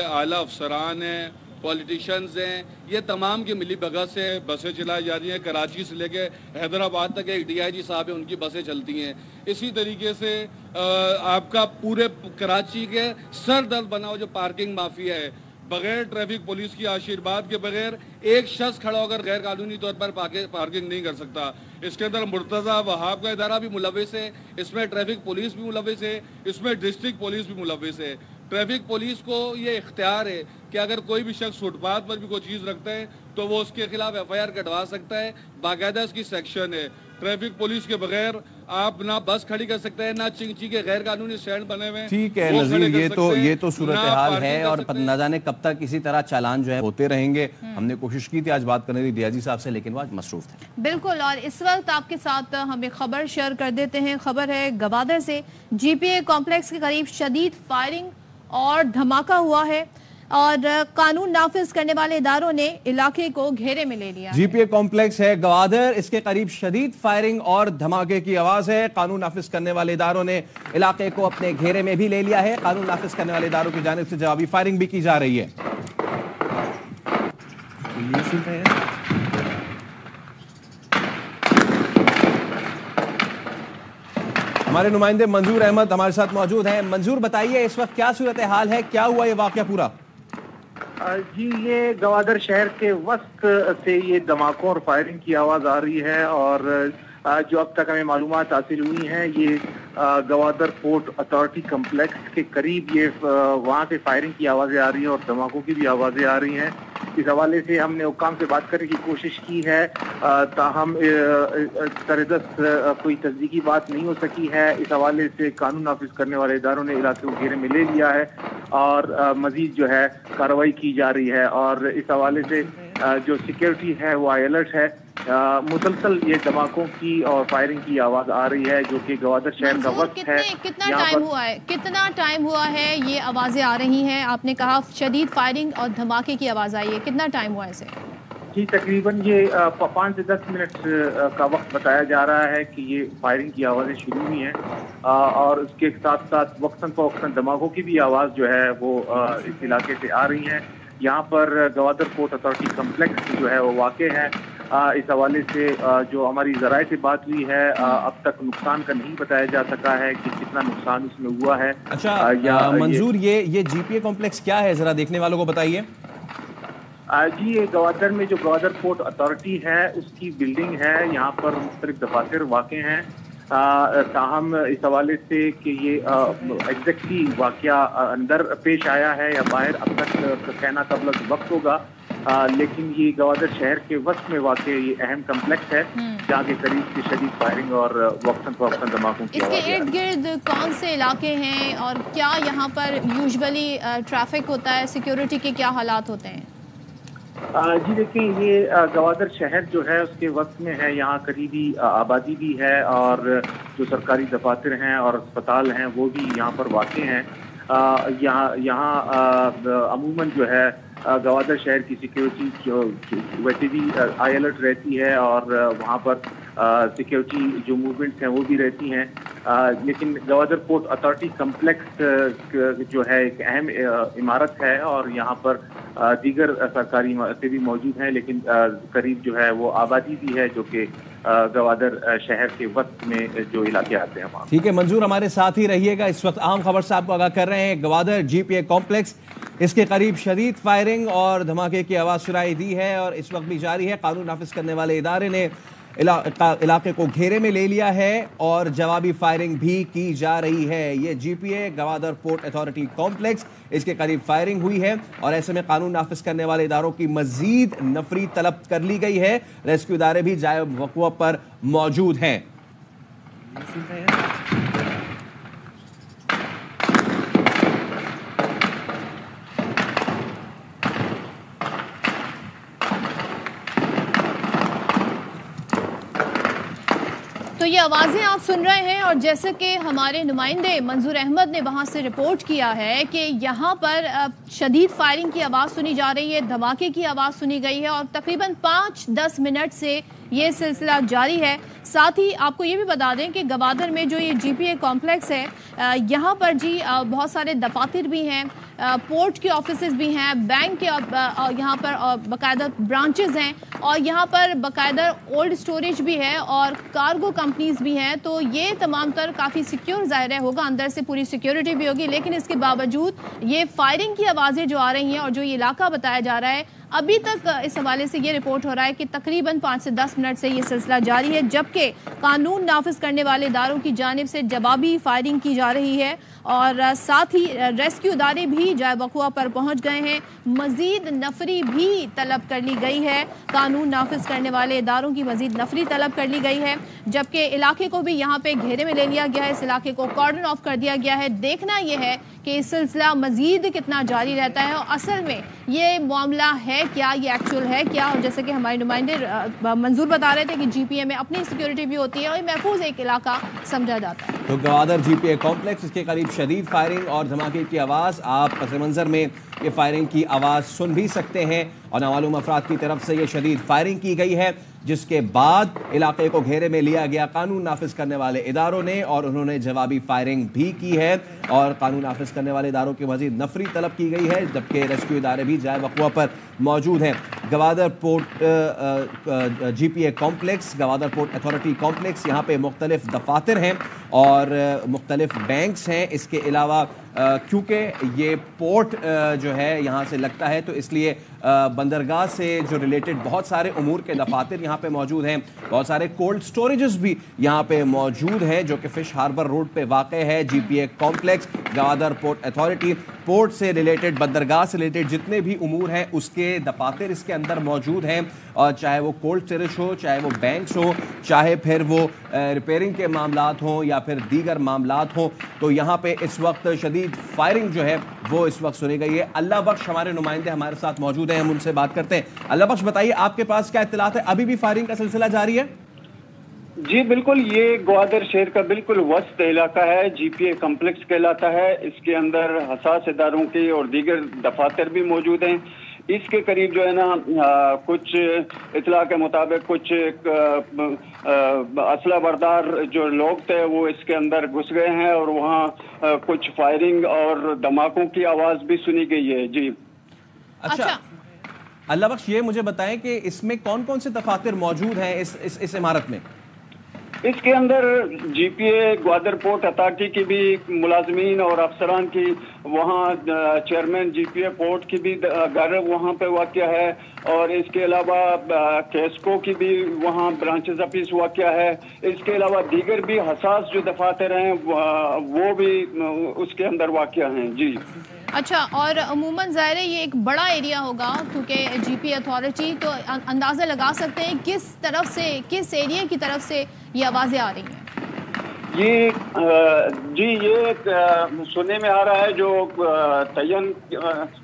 اعلیٰ افسران ہیں, پولیٹیشنز ہیں, یہ تمام کی ملی بھگت سے بسیں چلائی جا رہی ہیں. کراچی سے لے کے حیدرآباد تک ایک ڈی آئی جی صاحب ہیں ان کی بسیں چلتی ہیں. اسی طریقے سے آپ کا پورے کراچی کے سر درد بنا ہوا جو پارکنگ مافیا ہے, بغیر ٹریفک پولیس کی آشیرواد کے بغیر ایک شخص کھڑا ہو کر غیر قانونی طور پر پارکنگ نہیں کر سکتا. اس کے اندر مرتضیٰ وہاب کا ادارہ بھی ملوث ہے, اس میں ٹریفک پولیس بھی ملوث ہے, اس میں ڈسٹرکٹ پولیس بھی ملوث ہے. ٹریفک پولیس کو یہ اختیار ہے کہ اگر کوئی بھی شخص فٹ پاتھ پر بھی کوئی چیز رکھتا ہے تو وہ اس کے خلاف ایف آئی آر کٹوا سکتا ہے, باقاعدہ اس کی سیکشن ہے. ٹریفک پولیس کے بغیر آپ نہ بس کھڑی کر سکتے ہیں, نہ چنگچی کے غیر قانونی سٹینڈ بنے ہوئے ہیں. ٹھیک ہے نظیر, یہ تو صورتحال ہے اور نہ جانے کب تک اسی طرح چالان جو ہے ہوتے رہیں گے. ہم نے کوشش کی تھی آج بات کرنے کی ڈی آئی جی صاحب سے, لیکن وہ آج مصروف تھے. بالکل, اور اس وقت آپ کے ساتھ ہم ایک خبر شیئر کر دیتے ہیں. خبر ہے گوادر سے, جی پی اے کمپلیکس کے قریب شدید فائرنگ اور دھماکہ ہوا ہے اور قانون نافذ کرنے والے اداروں نے علاقے کو گھیرے میں لے لیا. جی پی اے کمپلیکس ہے گوادر, اس کے قریب شدید فائرنگ اور دھماکے کی آواز ہے. قانون نافذ کرنے والے اداروں نے علاقے کو اپنے گھیرے میں بھی لے لیا ہے. قانون نافذ کرنے والے اداروں کی جانب سے جوابی فائرنگ بھی کی جا رہی ہے. ہمارے نمائندے منظور احمد ہمارے ساتھ موجود ہیں. منظور بتائیے اس وقت کیا صورتحال ہے, کیا ہوا یہ واقعہ پورا؟ جی, یہ گوادر شہر کے وسط سے یہ دھماکوں اور فائرنگ کی آواز آ رہی ہے, اور جو اب تک ہمیں معلومات حاصل ہوئی ہیں یہ گوادر پورٹ اتھارٹی کمپلیکس کے قریب یہ وہاں سے فائرنگ کی آوازیں آ رہی ہیں اور دھماکوں کی بھی آوازیں آ رہی ہیں. اس حوالے سے ہم نے حکام سے بات کرنے کی کوشش کی ہے, تاہم سردست کوئی تصدیقی بات نہیں ہو سکی ہے. اس حوالے سے قانون نافذ کرنے والے اداروں نے علاقے کو گھیرے میں لے لیا ہے اور مزید جو ہے کارروائی کی جا رہی ہے, اور اس حوالے سے جو سیکیورٹی ہے وہ ہائی الرٹ ہے. مسلسل یہ دھماکوں کی اور فائرنگ کی آواز آ رہی ہے جو کہ گوادر شہر کا وقت ہے. کتنا ٹائم ہوا ہے یہ آوازیں آ رہی ہیں؟ آپ نے کہا شدید فائرنگ اور دھماکے کی آواز آئی ہے, کتنا ٹائم ہوا اسے؟ جی, تقریباً یہ 5 سے 10 منٹ کا وقت بتایا جا رہا ہے کہ یہ فائرنگ کی آوازیں شروع ہوئی ہیں, اور اس کے ساتھ ساتھ وقتاً فوقتاً دھماکوں کی بھی آواز جو ہے وہ اس علاقے سے آ رہی ہیں. یہاں پر گوادر پورٹ اتھارٹی کمپلیکس جو ہے وہ واقع ہے. اس حوالے سے جو ہماری ذرائع سے بات ہوئی ہے, اب تک نقصان کا نہیں بتایا جا سکا ہے کہ کتنا نقصان اس میں ہوا ہے. اچھا منظور, یہ جی پی اے کمپلیکس کیا ہے, ذرا دیکھنے والوں کو بتائیے. جی, یہ گوادر میں جو گوادر پورٹ اتھارٹی ہے اس کی بلڈنگ ہے. یہاں پر مختلف دفاتر واقع ہیں, تاہم اس حوالے سے کہ یہ ایگزیکٹلی واقعہ اندر پیش آیا ہے یا باہر اب تک کہنا قبل وقت ہوگا, لیکن یہ گوادر شہر کے وسط میں واقع یہ اہم کمپلیکس ہے جہاں کے قریب کی شدید فائرنگ اور وقتاً فوقتاً دھماکوں کی آواز. اس کے ارد گرد کون سے علاقے ہیں اور کیا یہاں پر یوزولی ٹریفک ہوتا ہے, سیکیورٹی کے کیا حالات ہوتے ہیں؟ جی دیکھیں, یہ گوادر شہر جو ہے اس کے وقت میں ہے. یہاں قریبی آبادی بھی ہے اور جو سرکاری دفاتر ہیں اور اسپتال ہیں وہ بھی یہاں پر واقع ہیں. یہاں عموماً جو ہے گوادر شہر کی سیکیورٹی جو ویسے بھی ہائی الرٹ رہتی ہے اور وہاں پر سیکیورٹی جو موومنٹس ہیں وہ بھی رہتی ہیں, لیکن گوادر پورٹ اتھارٹی کمپلیکس جو ہے ایک اہم عمارت ہے اور یہاں پر دیگر سرکاری عمارتیں بھی موجود ہیں, لیکن قریب جو ہے وہ آبادی بھی ہے جو کہ گوادر شہر کے وقت میں جو علاقے آتے ہیں وہاں. ٹھیک ہے منظور, ہمارے ساتھ ہی رہیے گا. اس وقت اہم خبر سے آپ کو آگاہ کر رہے ہیں. گوادر جی پی اے کمپلیکس, اس کے قریب شدید فائرنگ اور دھماکے کی آواز سنائی دی ہے اور اس وقت بھی جاری ہے. قانون نافذ کرنے والے ادارے نے علاقے کو گھیرے میں لے لیا ہے اور جوابی فائرنگ بھی کی جا رہی ہے. یہ جی پی اے گوادر پورٹ اتھارٹی کمپلیکس, اس کے قریب فائرنگ ہوئی ہے اور ایسے میں قانون نافذ کرنے والے اداروں کی مزید نفری طلب کر لی گئی ہے. ریسکیو ادارے بھی جائے وقوع پر موجود ہیں. تو یہ आवाज़ें आप सुन रहे हैं और जैसे कि हमारे नुमाइंदे मंजूर अहमद ने वहाँ से रिपोर्ट किया है कि यहाँ पर शदीद फायरिंग की आवाज़ सुनी जा रही है, धमाके की आवाज़ सुनी गई है और तकरीबन 5-10 मिनट से ये सिलसिला जारी है। साथ ही आपको ये भी बता दें कि गवादर में जो ये GPA कॉम्प्लेक्स है, यहाँ पर जी बहुत सारे दफातर भी हैं, पोर्ट के ऑफिसेज भी हैं, बैंक के यहाँ पर बाकायदा ब्रांचेस हैं और यहाँ पर बाकायदा ओल्ड स्टोरेज भी है और कार्गो कंपनीज भी हैं। तो ये तमाम तर काफ़ी सिक्योर ज़ाहिर होगा, अंदर से पूरी सिक्योरिटी भी होगी, लेकिन इसके बावजूद ये फायरिंग की आवाज़ें जो आ रही हैं और जो ये इलाका बताया जा रहा है, अभी तक इस हवाले से ये रिपोर्ट हो रहा है कि तकरीबन 5 से 10 मिनट से ये सिलसिला जारी है, जबकि कानून नाफिज करने वाले इदारों की जानिब से जवाबी फायरिंग की जा रही है और साथ ही रेस्क्यू इदारे भी जाए वक़ुआ पर पहुंच गए हैं। मज़ीद नफरी भी तलब कर ली गई है, कानून नाफिज करने वाले इदारों की मज़ीद नफरी तलब कर ली गई है, जबकि इलाके को भी यहाँ पे घेरे में ले लिया गया है, इस इलाके को कॉर्डन ऑफ कर दिया गया है। देखना यह है कि इस सिलसिला मज़ीद कितना जारी रहता है और असल में ये मामला है क्या, ये एक्चुअल है क्या। और जैसे कि हमारे नुमाइंदे मंजूर बता रहे थे कि GPA में अपनी सिक्योरिटी भी होती है और महफूज एक इलाका समझा जाता है। तो गवादर GPA कॉम्प्लेक्स, इसके करीब शदीद फायरिंग और धमाके की आवाज़, आप पस मंज़र में ये फायरिंग की आवाज़ सुन भी सकते हैं और नामालूम अफराद की तरफ से ये शदीद फायरिंग की गई है, जिसके बाद इलाके को घेरे में लिया गया कानून नाफिज करने वाले इदारों ने और उन्होंने जवाबी फायरिंग भी की है और कानून नाफिज करने वाले इदारों की मज़ीद नफरी तलब की गई है, जबकि रेस्क्यू इदारे भी जाए वक़ुआ पर मौजूद हैं। Gwadar port GPA complex, Gwadar port authority complex, यहाँ पे मुख्तलिफ दफातर हैं और मुख्तलिफ बैंक्स हैं। इसके अलावा क्योंकि ये पोर्ट जो है यहाँ से लगता है, तो इसलिए बंदरगाह से जो रिलेटेड बहुत सारे उमूर के दफातर यहाँ पे मौजूद हैं, बहुत सारे कोल्ड स्टोरेजेस भी यहाँ पे मौजूद हैं, जो कि फिश हार्बर रोड पे वाक़ है। GPA complex, Gwadar port authority, port से रिलेटेड, बंदरगाह से रिलेटेड जितने भी उमूर हैं उसके दफातर इसके अंदर मौजूद हैं, और चाहे वो कोल्ड स्टोरेज हो, चाहे वो बैंक्स हो, चाहे फिर वो रिपेयरिंग के मामलात हों या फिर दीगर मामलात हों। तो यहाँ पे इस वक्त शदीद फायरिंग जो है वो इस वक्त सुनी गई है। अल्लाह बख्श हमारे नुमाइंदे हमारे साथ मौजूद हैं, हम उनसे बात करते हैं। अल्लाह बख्श, बताइए आपके पास क्या इत्तलात है, अभी भी फायरिंग का सिलसिला जारी है? जी बिल्कुल, ये ग्वादर शहर का बिल्कुल वस्त इलाका है, GPA कॉम्प्लेक्स कहलाता है। इसके अंदर हसास इदारों के और दीगर दफातर भी मौजूद हैं। इसके करीब जो है ना कुछ इतला के मुताबिक कुछ असला बरदार जो लोग थे वो इसके अंदर घुस गए हैं और वहाँ कुछ फायरिंग और धमाकों की आवाज़ भी सुनी गई है। जी अच्छा, अल्लाह बख्श, ये मुझे बताएं कि इसमें कौन कौन से दफातर मौजूद हैं इस इमारत में? इसके अंदर GPA ग्वादर पोर्ट अथॉरिटी की भी मुलाजमीन और अफसरान की, वहाँ चेयरमैन GPA पोर्ट की भी घर वहाँ पे वाक़या है, और इसके अलावा केस्को की भी वहाँ ब्रांचेस ऑफिस वाक़या है। इसके अलावा दीगर भी हसास जो दफातर हैं वो भी उसके अंदर वाक़या हैं। जी अच्छा, और अमूमन ज़ाहिर है ये एक बड़ा एरिया होगा क्योंकि GPA अथॉरिटी, तो अंदाज़ा लगा सकते हैं किस तरफ से, किस एरिया की तरफ से ये आवाज़ें आ रही हैं? ये सुनने में आ रहा है जो तयन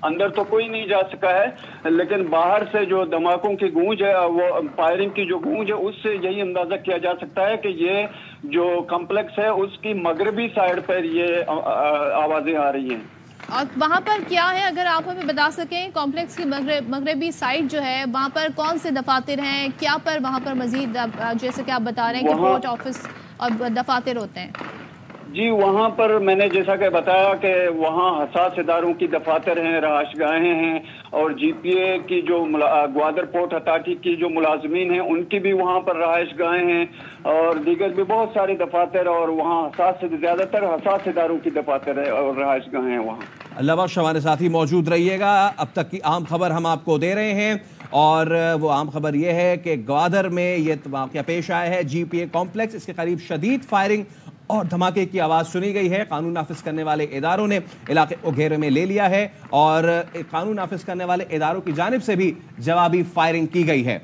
अंदर तो कोई नहीं जा सका है, लेकिन बाहर से जो धमाकों की गूंज है, वो फायरिंग की जो गूंज है, उससे यही अंदाजा किया जा सकता है कि ये जो कॉम्प्लेक्स है उसकी मगरबी साइड पर ये आवाज़ें आ रही हैं। और वहाँ पर क्या है, अगर आप हमें बता सकें, कॉम्प्लेक्स की मगरबी साइड जो है वहाँ पर कौन से दफातर हैं, क्या पर वहाँ पर मजीद जैसे कि आप बता रहे हैं कि पोर्ट ऑफिस और दफातर होते हैं? जी, वहाँ पर मैंने जैसा कि बताया कि वहाँ हसास इदारों की दफातर हैं, रहाशगाहें हैं, और GPA की जो ग्वादर पोर्ट अथॉरिटी की जो मुलाजमीन हैं उनकी भी वहाँ पर रहाशगाहें हैं, और दीगर भी बहुत सारे दफातर, और वहाँ ज़्यादातर हसास इदारों की दफातर है और रहाशगाहें हैं वहाँ। अल्लाह बख्श, हमारे साथ ही मौजूद रहिएगा। अब तक की अहम खबर हम आपको दे रहे हैं, और वो अहम खबर ये है कि ग्वादर में ये वाक़या पेश आया है, GPA कॉम्प्लेक्स, इसके करीब शदीद फायरिंग और धमाके की आवाज़ सुनी गई है। कानून नाफिज करने वाले इदारों ने इलाके को घेरे में ले लिया है और कानून नाफिज करने वाले इदारों की जानिब से भी जवाबी फायरिंग की गई है।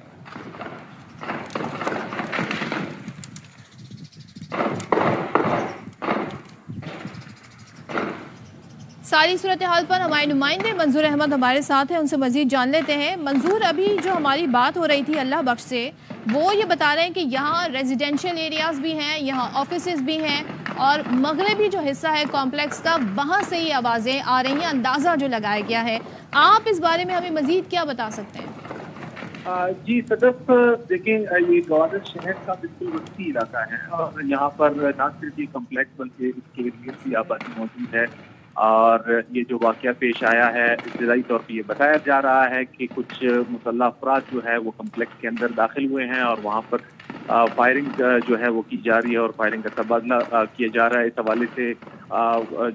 सारी सूरत हाल पर हमारे नुमाइंदे मंजूर अहमद हमारे साथ हैं, उनसे मजीद जान लेते हैं। मंजूर, अभी जो हमारी बात हो रही थी अल्लाह बख्श से, वो ये बता रहे हैं कि यहाँ रेजिडेंशियल एरियाज़ भी हैं, यहाँ ऑफिसेज भी हैं और मगरबी जो हिस्सा है कॉम्प्लेक्स का, वहाँ से ये आवाज़ें आ रही हैं, अंदाज़ा जो लगाया गया है। आप इस बारे में हमें मजीद क्या बता सकते हैं? जी सदफ, देखें ये गवादर शहर का बिल्कुल वस्ती इलाका है और यहाँ पर न सिर्फ ये कम्प्लेक्स बल्कि इसके लिए भी आबादी मौजूद है। और ये जो वाक़या पेश आया है, इब्तदाई तौर पर ये बताया जा रहा है कि कुछ मुसल्लह अफराद जो है वो कम्प्लेक्स के अंदर दाखिल हुए हैं और वहाँ पर फायरिंग जो है वो की जा रही है और फायरिंग का तबादला किया जा रहा है। इस हवाले से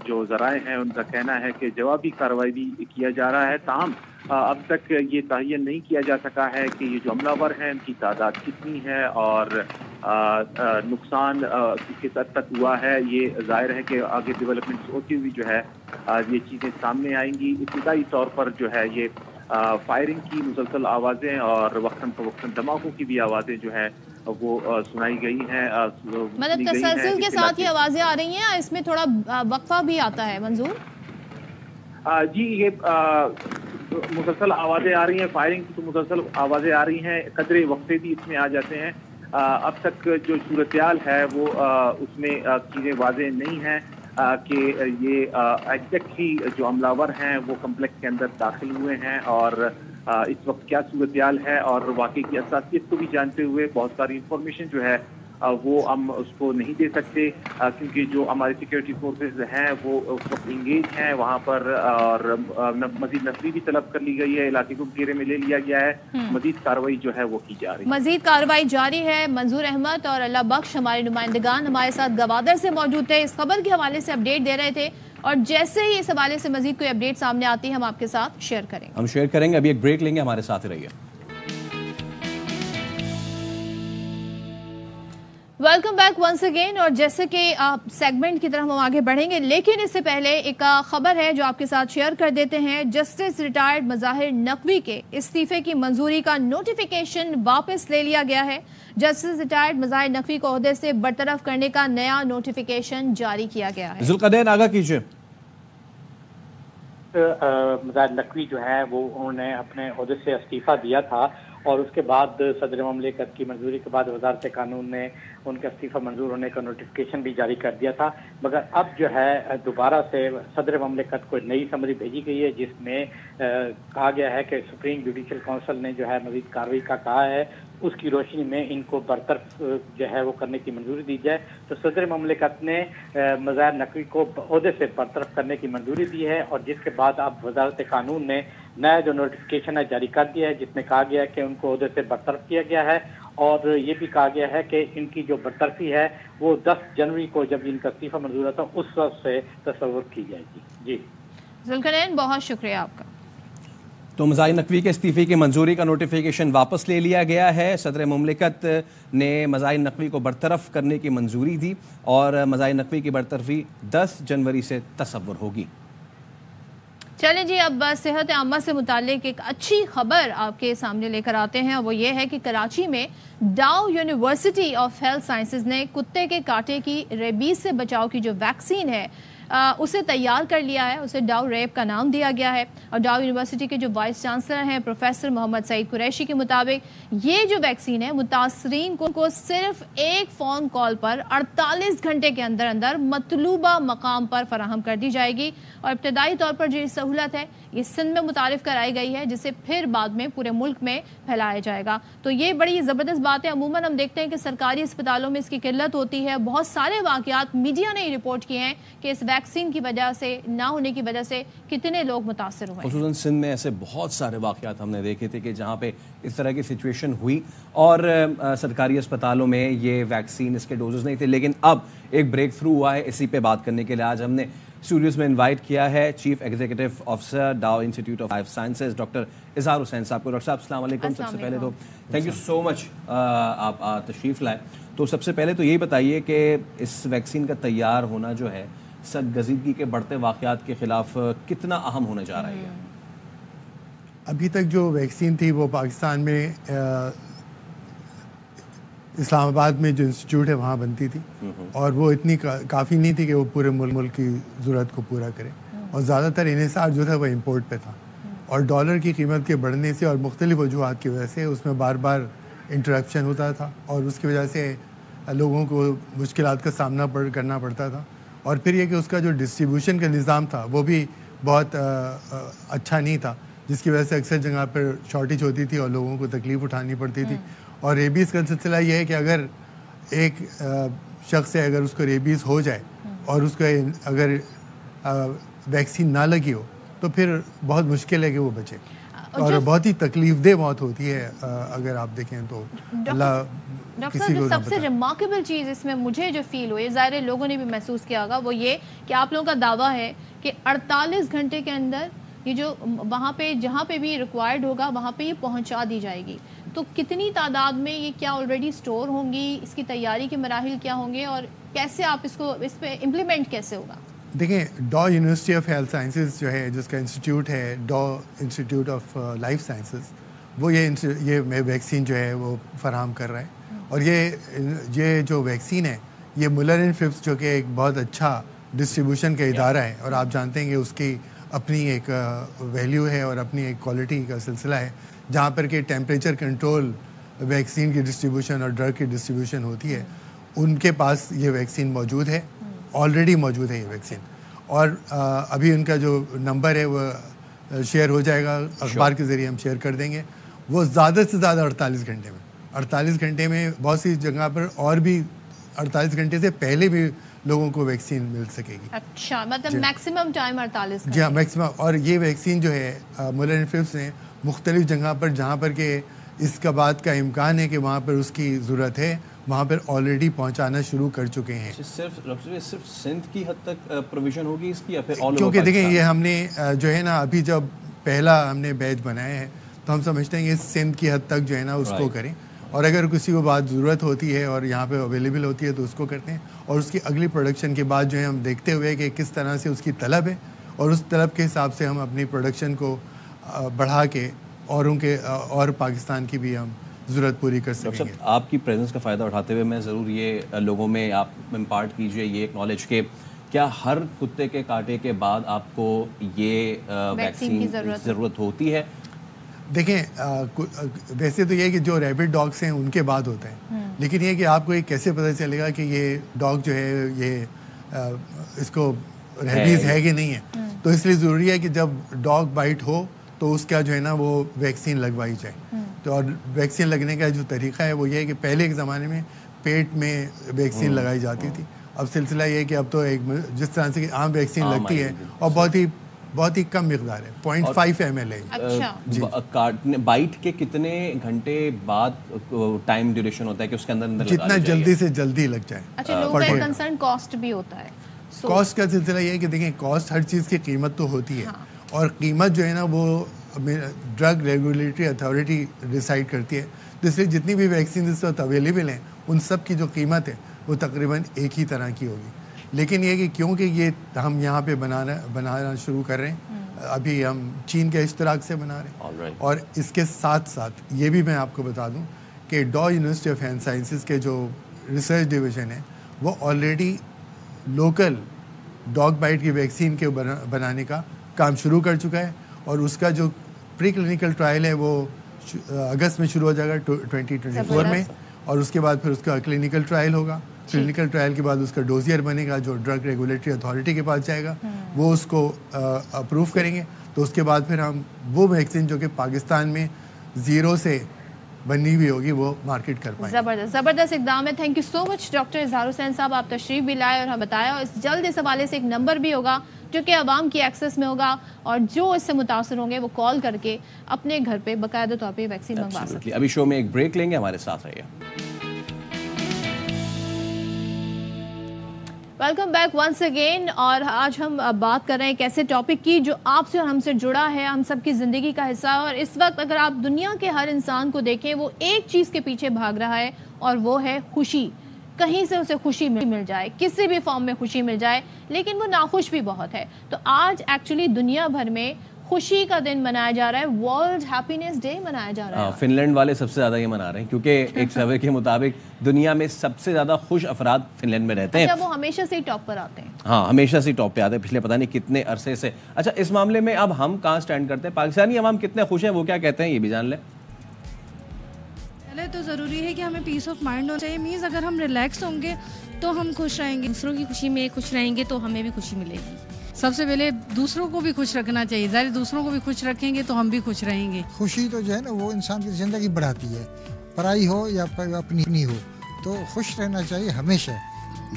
जो ज़राए हैं उनका कहना है कि जवाबी कार्रवाई भी किया जा रहा है। ताहम अब तक ये तयन नहीं किया जा सका है कि ये जो हमलावर हैं उनकी तादाद कितनी है और नुकसान किस हद तक हुआ है। ये जाहिर है कि आगे डेवलपमेंट्स होती हुई जो है ये चीज़ें सामने आएंगी। इब्तदाई तौर पर जो है ये फायरिंग की मुसलसल आवाज़ें और वक्तन फवक्तन धमाकों की भी आवाज़ें जो है वो सुनाई गई हैं। मतलब तसलसल के साथ ये आवाज़ें आ रही हैं, इसमें थोड़ा वक्फा भी आता है मंजूर? जी, ये मुसलसल आवाज़ें आ रही हैं, फायरिंग की तो मुसलसल आवाज़ें आ रही हैं, कदरे वक्फे भी इसमें आ जाते हैं। अब तक जो सूरत-ए-हाल है वो उसमें चीज़ें वाज़ेह नहीं हैं कि ये एग्जैक्टली जो हमलावर हैं वो कम्प्लेक्स के अंदर दाखिल हुए हैं और इस वक्त क्या सूरत-ए-हाल है और वाक़ई की असासियत को भी जानते हुए बहुत सारी इंफॉर्मेशन जो है वो हम उसको नहीं दे सकते क्योंकि जो हमारे सिक्योरिटी फोर्सेज हैं वो उस वक्त इंगेज हैं वहाँ पर और मजीद नफरी भी तलब कर ली गई है, इलाके को घेरे में ले लिया गया है। मजीद कार्रवाई जो है वो की जा रही है। मजीद कार्रवाई जारी है। मंजूर अहमद और अल्लाह बख्श हमारे नुमाइंदगान हमारे साथ गवादर से मौजूद थे, इस खबर के हवाले से अपडेट दे रहे थे और जैसे ही इस हवाले से मजीद कोई अपडेट सामने आती है हम आपके साथ शेयर करेंगे। हम शेयर करेंगे। अभी एक ब्रेक लेंगे, हमारे साथ ही रहिए। Welcome back once again. और जैसे कि सेगमेंट की तरफ हम आगे बढ़ेंगे, लेकिन इससे पहले एक खबर है जो आपके साथ शेयर कर देते हैं। जस्टिस रिटायर्ड मज़ाहिर नकवी के इस्तीफे की मंजूरी का नोटिफिकेशन वापस ले लिया गया है। जस्टिस रिटायर्ड मज़ाहिर नकवी को ओहदे से बरतरफ करने का नया नोटिफिकेशन जारी किया गया है। जुल्करनैन आगा कीजिए। मज़ाहिर नकवी जो है वो उन्होंने अपने ओहदे से इस्तीफा दिया था और उसके बाद सदर ममलिकत की मंजूरी के बाद वजारत कानून ने उनका इस्तीफा मंजूर होने का नोटिफिकेशन भी जारी कर दिया था। मगर अब जो है दोबारा से सदर ममलिकत को नई समरी भेजी गई है जिसमें कहा गया है कि सुप्रीम जुडिशल काउंसिल ने जो है मज़ीद कार्रवाई का कहा है, उसकी रोशनी में इनको बरतरफ जो है वो करने की मंजूरी दी जाए। तो सदर ममलिकत ने मज़ाहिर नकवी को ओहदे से बरतरफ करने की मंजूरी दी है और जिसके बाद अब वजारत कानून ने नया जो नोटिफिकेशन है जारी कर दिया है जिसमें कहा गया है कि उनको ओहदे से बरतरफ किया गया है और ये भी कहा गया है कि इनकी जो बरतरफी है वो 10 जनवरी को जब इनका इस्तीफा मंजूर होता है उस वक्त से तस्वुर की जाएगी। जी जुल्करनैन, बहुत शुक्रिया आपका। तो मज़ाहिर नकवी के इस्तीफे की मंजूरी का नोटिफिकेशन वापस ले लिया गया है। सदर मुमलिकत ने मज़ाहिर नकवी को बरतरफ करने की मंजूरी दी और मज़ाहिर नकवी की बरतरफी 10 जनवरी से तस्वुर होगी। चलें जी, अब सेहत आम्मा से मुतालिक एक अच्छी खबर आपके सामने लेकर आते हैं। वो ये है कि कराची में डाउ यूनिवर्सिटी ऑफ हेल्थ साइंसेज ने कुत्ते के कांटे की रेबीज से बचाव की जो वैक्सीन है उसे तैयार कर लिया है। उसे डाउ रेप का नाम दिया गया है और डाउ यूनिवर्सिटी के जो वाइस चांसलर हैं प्रोफेसर मोहम्मद सईद कुरैशी के मुताबिक ये जो वैक्सीन है मुतासरीन को सिर्फ एक फ़ोन कॉल पर 48 घंटे के अंदर अंदर मतलूबा मकाम पर फराहम कर दी जाएगी और इब्तदाई तौर पर जो सहूलत है ये सिंध में मुतारिफ कराई गई है जिसे फिर बाद में पूरे मुल्क में फैलाया जाएगा। तो ये बड़ी ज़बरदस्त बात है। अमूमन हम देखते हैं कि सरकारी अस्पतालों में इसकी किल्लत होती है। बहुत सारे वाक़यात मीडिया ने रिपोर्ट किए हैं कि इस वैक्सीन की वजह से ना होने की वजह से कितने लोग मुतासर हुए। ख़ुसूसन सिंध में ऐसे बहुत सारे वाक़यात हमने देखे थे कि जहाँ पे इस तरह की सिचुएशन हुई और सरकारी अस्पतालों में ये वैक्सीन इसके डोजेस नहीं थे। लेकिन अब एक ब्रेक थ्रू हुआ है। इसी पे बात करने के लिए आज हमने स्टूडियोज में इनवाइट किया है चीफ एग्जीक्यूटिव ऑफिसर डाउ institute of life sciences doctor इजहार हुसैन साहब को। डॉक्टर साहब अस्सलाम वालेकुम। सबसे पहले तो थैंक यू सो मच आप तशरीफ़ लाए। तो सबसे पहले तो यही बताइए कि इस वैक्सीन का तैयार होना जो है सरगजीदगी के बढ़ते वाक़यात के ख़िलाफ़ कितना अहम होने जा रहा है? अभी तक जो वैक्सीन थी वो पाकिस्तान में इस्लामाबाद में जो इंस्टीट्यूट है वहाँ बनती थी और वो इतनी काफ़ी नहीं थी कि वो पूरे मुल्क की ज़रूरत को पूरा करे। اور زیادہ تر انحصار جو تھا وہ امپورٹ پہ تھا، اور ڈالر کی قیمت کے بڑھنے سے اور مختلف وجوہات کی وجہ سے اس میں بار بار انٹرپشن ہوتا تھا، اور اس کی وجہ سے لوگوں کو مشکلات کا سامنا کرنا پڑتا تھا. اور پھر یہ کہ اس کا جو ڈسٹریبیوشن کا نظام تھا وہ بھی بہت اچھا نہیں تھا، جس کی وجہ سے اکثر جگہ پر شارٹیج ہوتی تھی اور لوگوں کو تکلیف اٹھانی پڑتی تھی. اور ریبیز کا سلسلہ یہ ہے کہ اگر ایک شخص ہے، اگر اس کو ریبیز ہو جائے اور اس کو اگر ویکسین نہ لگی ہو تو پھر بہت مشکل ہے کہ وہ بچے، اور بہت ہی تکلیف دہ موت ہوتی ہے اگر آپ دیکھیں تو. اللہ ڈاکٹر صاحب، جو سب سے ریمارکیبل چیز اس میں مجھے جو فیل ہوئی، ظاہر لوگوں نے بھی محسوس کیا ہوگا، وہ یہ کہ آپ لوگوں کا دعویٰ ہے کہ 48 گھنٹے کے اندر یہ جو وہاں پہ جہاں پہ بھی ریکوائرڈ ہوگا وہاں پہ یہ پہنچا دی جائے گی. تو کتنی تعداد میں یہ کیا آلریڈی سٹور ہوں گی، اس کی تیاری کے مراحل کیا ہوں گے، اور کیسے آپ اس پہ امپلیمنٹ کیسے ہوگا؟ دیکھیں، ڈا یونیورسٹی آف ہیلتھ سائنسز جو ہے، جس کا انسٹیٹیوٹ ہے ڈا انسٹیٹیوٹ آف لائف سائنسز، وہ یہ ویکسین جو ہے وہ فراہم کر رہا ہے. اور یہ جو ویکسین ہے یہ ملر اینڈ فپس جو کہ ایک بہت اچھا ڈسٹریبیوشن کا ادارہ ہے، اور آپ جانتے ہیں کہ اس کی اپنی ایک ویلیو ہے اور اپنی ایک کوالٹی کا سلسلہ ہے، جہاں پر کہ ٹیمپریچر کنٹرول ویکسین کی ڈسٹریبیوشن اور ڈرگ کی ڈسٹریبیوشن ہوتی ہے. ان کے پاس یہ ویکسین موجود ہے، آلریڈی موجود ہے یہ ویکسین. اور ابھی ان کا جو نمبر ہے وہ شیئر ہو جائے گا، اخبار کے ذریعے ہم شیئر کر دیں گے. وہ زیادہ سے زیادہ 48 گھنٹے میں بہت سی جگہ پر، اور بھی 48 گھنٹے سے پہلے بھی لوگوں کو ویکسین مل سکے گی. اچھا، مطلب میکسیمم ٹائم 48 گھنٹے. جی ہاں، میکسیمم. اور یہ ویکسین جو ہے ملر اینڈ فپس نے مختلف جگہ پر جہاں پر کہ اس کا بات کا امکان ہے کہ وہاں پر اس کی ضرورت ہے، وہاں پر آلریڈی پہنچانا شروع کر چکے ہیں. صرف سندھ کی حد تک پروویژن ہوگی اس کی یا پھر کیونکہ دیکھیں یہ ہم نے جو ہے نا ابھی جب پہلا ہم نے بیچ بنایا ہے تو ہم سمجھتے ہیں کہ سندھ کی حد تک جو ہے نا اس کو کریں، اور اگر کسی کو بات ضرورت ہوتی ہے اور یہاں پہ اویلیبل ہوتی ہے تو اس کو کرتے ہیں. اور اس کی اگلی پروڈکشن کے بعد جو ہے ہم دیکھتے ہوئے کہ کس طرح سے اس کی طلب ہے، اور اس طلب کے حساب سے ہم اپنی پروڈکشن کو بڑھا کے اوروں کے اور پاکستان کی بھی ہم ضرورت پوری کر سکیں گے. آپ کی پریزنس کا فائدہ اٹھاتے ہوئے میں ضرور یہ لوگوں میں آپ امپارٹ کیجئے یہ ایکنالج کہ کیا ہر کتے کے کاٹے کے بعد آپ کو یہ ویکسین کی ضرورت ہوتی ہے؟ دیکھیں، ویسے تو یہ کہ جو ریبٹ ڈاگس ہیں ان کے بعد ہوتا ہے، لیکن یہ کہ آپ کو یہ کیسے پتہ چلے گا کہ یہ ڈاگ جو ہے یہ اس کو ریبیز ہے کہ نہیں ہے. تو اس لیے ضروری ہے کہ جب ڈاگ بائٹ ہو تو اس کا جو ہے نا وہ ویکسین لگوائی جائے. تو اور ویکسین لگنے کا جو طریقہ ہے وہ یہ ہے کہ پہلے کے زمانے میں پیٹ میں ویکسین لگائی جاتی تھی. اب سلسلہ یہ ہے کہ اب تو ایک جس طرح سے عام ویکسین لگتی ہے اور بہت ہی کم مقدار ہے، 0.5 ml ہے. بائٹ کے کتنے گھنٹے بعد ٹائم ڈیوریشن ہوتا ہے کہ اس کے اندر جتنا جلدی سے جلدی لگ جائے. اچھا، لوگوں کا کنسرن کاسٹ بھی ہوتا ہے. کاسٹ کا سلسلہ یہ ہے کہ دیکھیں کاسٹ ہر چیز کی قیمت تو ہوتی ہے، اور قیمت جو ہے نا وہ ڈرگ ریگولیٹری اتھارٹی ڈیسائیڈ کرتی ہے. تو اس لیے جتنی بھی ویکسین اس وقت اویلیبل ہیں ان سب کی جو قیمت ہے وہ تقریباً ایک ہی طرح کی ہوگی. لیکن یہ کہ کیونکہ یہ ہم یہاں پہ بنانا شروع کر رہے ہیں، ابھی ہم چین کے اشتراک سے بنا رہے ہیں. اور اس کے ساتھ ساتھ یہ بھی میں آپ کو بتا دوں کہ ڈا یونیورسٹی آف ہیلتھ سائنسز کے جو ریسرچ ڈویژن ہے وہ آلریڈی لوکل ڈاگ بائٹ کی ویکسین کے بنانے کا کام شروع کر چکا ہے. اور اس کا جو پری کلینکل ٹرائل ہے وہ اگست میں شروع ہو جائے گا 2024 میں، اور اس کے بعد پھر اس کا کلینکل ٹرائل ہوگا. کلینکل ٹرائل کے بعد اس کا ڈوزیئر بنے گا جو ڈرگ ریگولیٹری اتھارٹی کے پاس جائے گا، وہ اس کو اپروو کریں گے. تو اس کے بعد پھر ہم وہ ویکسین جو کہ پاکستان میں زیرو سے بنی ہوئی ہوگی وہ مارکیٹ کر پائیں. زبردست اقدام ہے. Thank you so much doctor اظہار حسین صاحب، آپ تشریف بھی لائے اور ہمیں بتایا. اور جلد اس حوالے سے ایک نمبر بھی ہوگا جو کہ عوام کی ایکسس میں ہوگا، اور جو اس سے متاثر ہوں گے وہ کال کر کے اپنے گھر پہ باقاعدہ طور پہ ویکسین منگوا سکتے ہیں. ابھی شو میں ایک بریک لیں گے، ہمارے ساتھ رہیے. Welcome back once again. اور آج ہم بات کر رہے ہیں ایک ایسے ٹاپک کی جو آپ سے اور ہم سے جڑا ہے، ہم سب کی زندگی کا حصہ ہے. اور اس وقت اگر آپ دنیا کے ہر انسان کو دیکھیں وہ ایک چیز کے پیچھے بھاگ رہا ہے، اور وہ ہے خوشی. کہیں سے اسے خوشی مل جائے، کسی بھی فارم میں خوشی مل جائے، لیکن وہ ناخوش بھی بہت ہے. تو آج ایکچولی دنیا بھر میں خوشی کا دن منایا جا رہا ہے, ورلڈ ہیپینس ڈے منایا جا رہا ہے. فن لینڈ والے سب سے زیادہ یہ منا رہے ہیں کیونکہ ایک سروے کے مطابق دنیا میں سب سے زیادہ خوش افراد فن لینڈ میں رہتے ہیں. اچھا, وہ ہمیشہ سے ہی ٹاپ پر آتے ہیں. ہاں, ہمیشہ سے ٹاپ پہ آتے ہیں, پچھلے پتہ نہیں کتنے عرصے سے. اچھا, اس معاملے میں اب ہم کہاں سٹینڈ کرتے ہیں؟ پاکستانی عوام کتنے خوش ہیں, وہ کیا کہتے ہیں, یہ بھی جان لیں. پہلے تو ضروری ہے کہ ہمیں پیس آف مائنڈ ہونا چاہیے. مینز اگر ہم ریلیکس ہوں گے تو ہم خوش رہیں گے. دوسروں کی خوشی میں خوش رہیں گے تو ہمیں بھی خوشی ملے گی. سب سے پہلے دوسروں کو بھی خوش رکھنا چاہیے. ظاہر دوسروں کو بھی خوش رکھیں گے تو ہم بھی خوش رہیں گے. خوشی تو جو ہے نا وہ انسان کی زندگی بڑھاتی ہے, پرائی ہو یا اپنی ہو, تو خوش رہنا چاہیے ہمیشہ.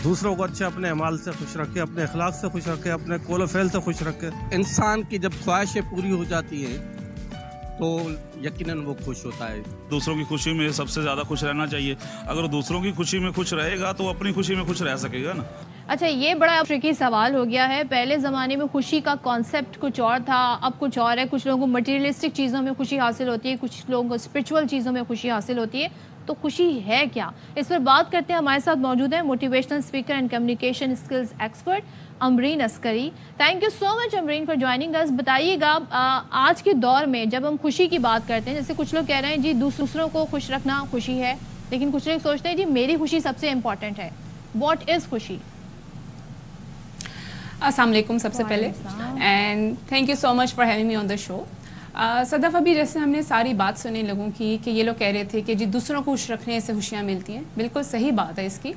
دوسروں کو اچھے اپنے اعمال سے خوش رکھے, اپنے اخلاق سے خوش رکھے, اپنے قول و فعل سے خوش رکھے. انسان کی جب خواہشیں پوری ہو جاتی ہیں تو یقیناً وہ خوش ہوتا ہے. دوسروں کی خوشی میں سب سے زیادہ خوش رہنا چاہیے. اگر دوسروں کی خوشی میں خوش رہے گا تو اپنی خوشی میں خوش رہ سکے گا نا. اچھا, یہ بڑا ٹرکی سوال ہو گیا ہے. پہلے زمانے میں خوشی کا کانسیپٹ کچھ اور تھا, اب کچھ اور ہے. کچھ لوگوں کو مٹیریلسٹک چیزوں میں خوشی حاصل ہوتی ہے, کچھ لوگوں کو اسپرچول چیزوں میں خوشی حاصل ہوتی ہے. تو خوشی ہے کیا, اس پر بات کرتے ہیں. ہمارے ساتھ موجود ہیں motivational speaker and communication skills expert Amreen Askari. Thank you so much Amreen for joining us. بتائیے گا, آج کے دور میں جب ہم خوشی کی بات کرتے ہیں, جیسے کچھ لوگ کہہ رہے ہیں جی دوسروں کو خوش رکھنا خوشی ہے, لیکن کچھ لوگ سوچتے ہیں جی میری خوشی سب سے امپورٹنٹ ہے. واٹ از خوشی؟ السلام علیکم سب سے پہلے, and thank you so much for having me on the show. Sadaf, ابھی جیسے ہم نے ساری بات سنی لوگوں کی کہ یہ لوگ کہہ رہے تھے کہ جی دوسروں کو خوش رکھنے سے خوشیاں ملتی ہیں. بالکل صحیح بات ہے اس کی,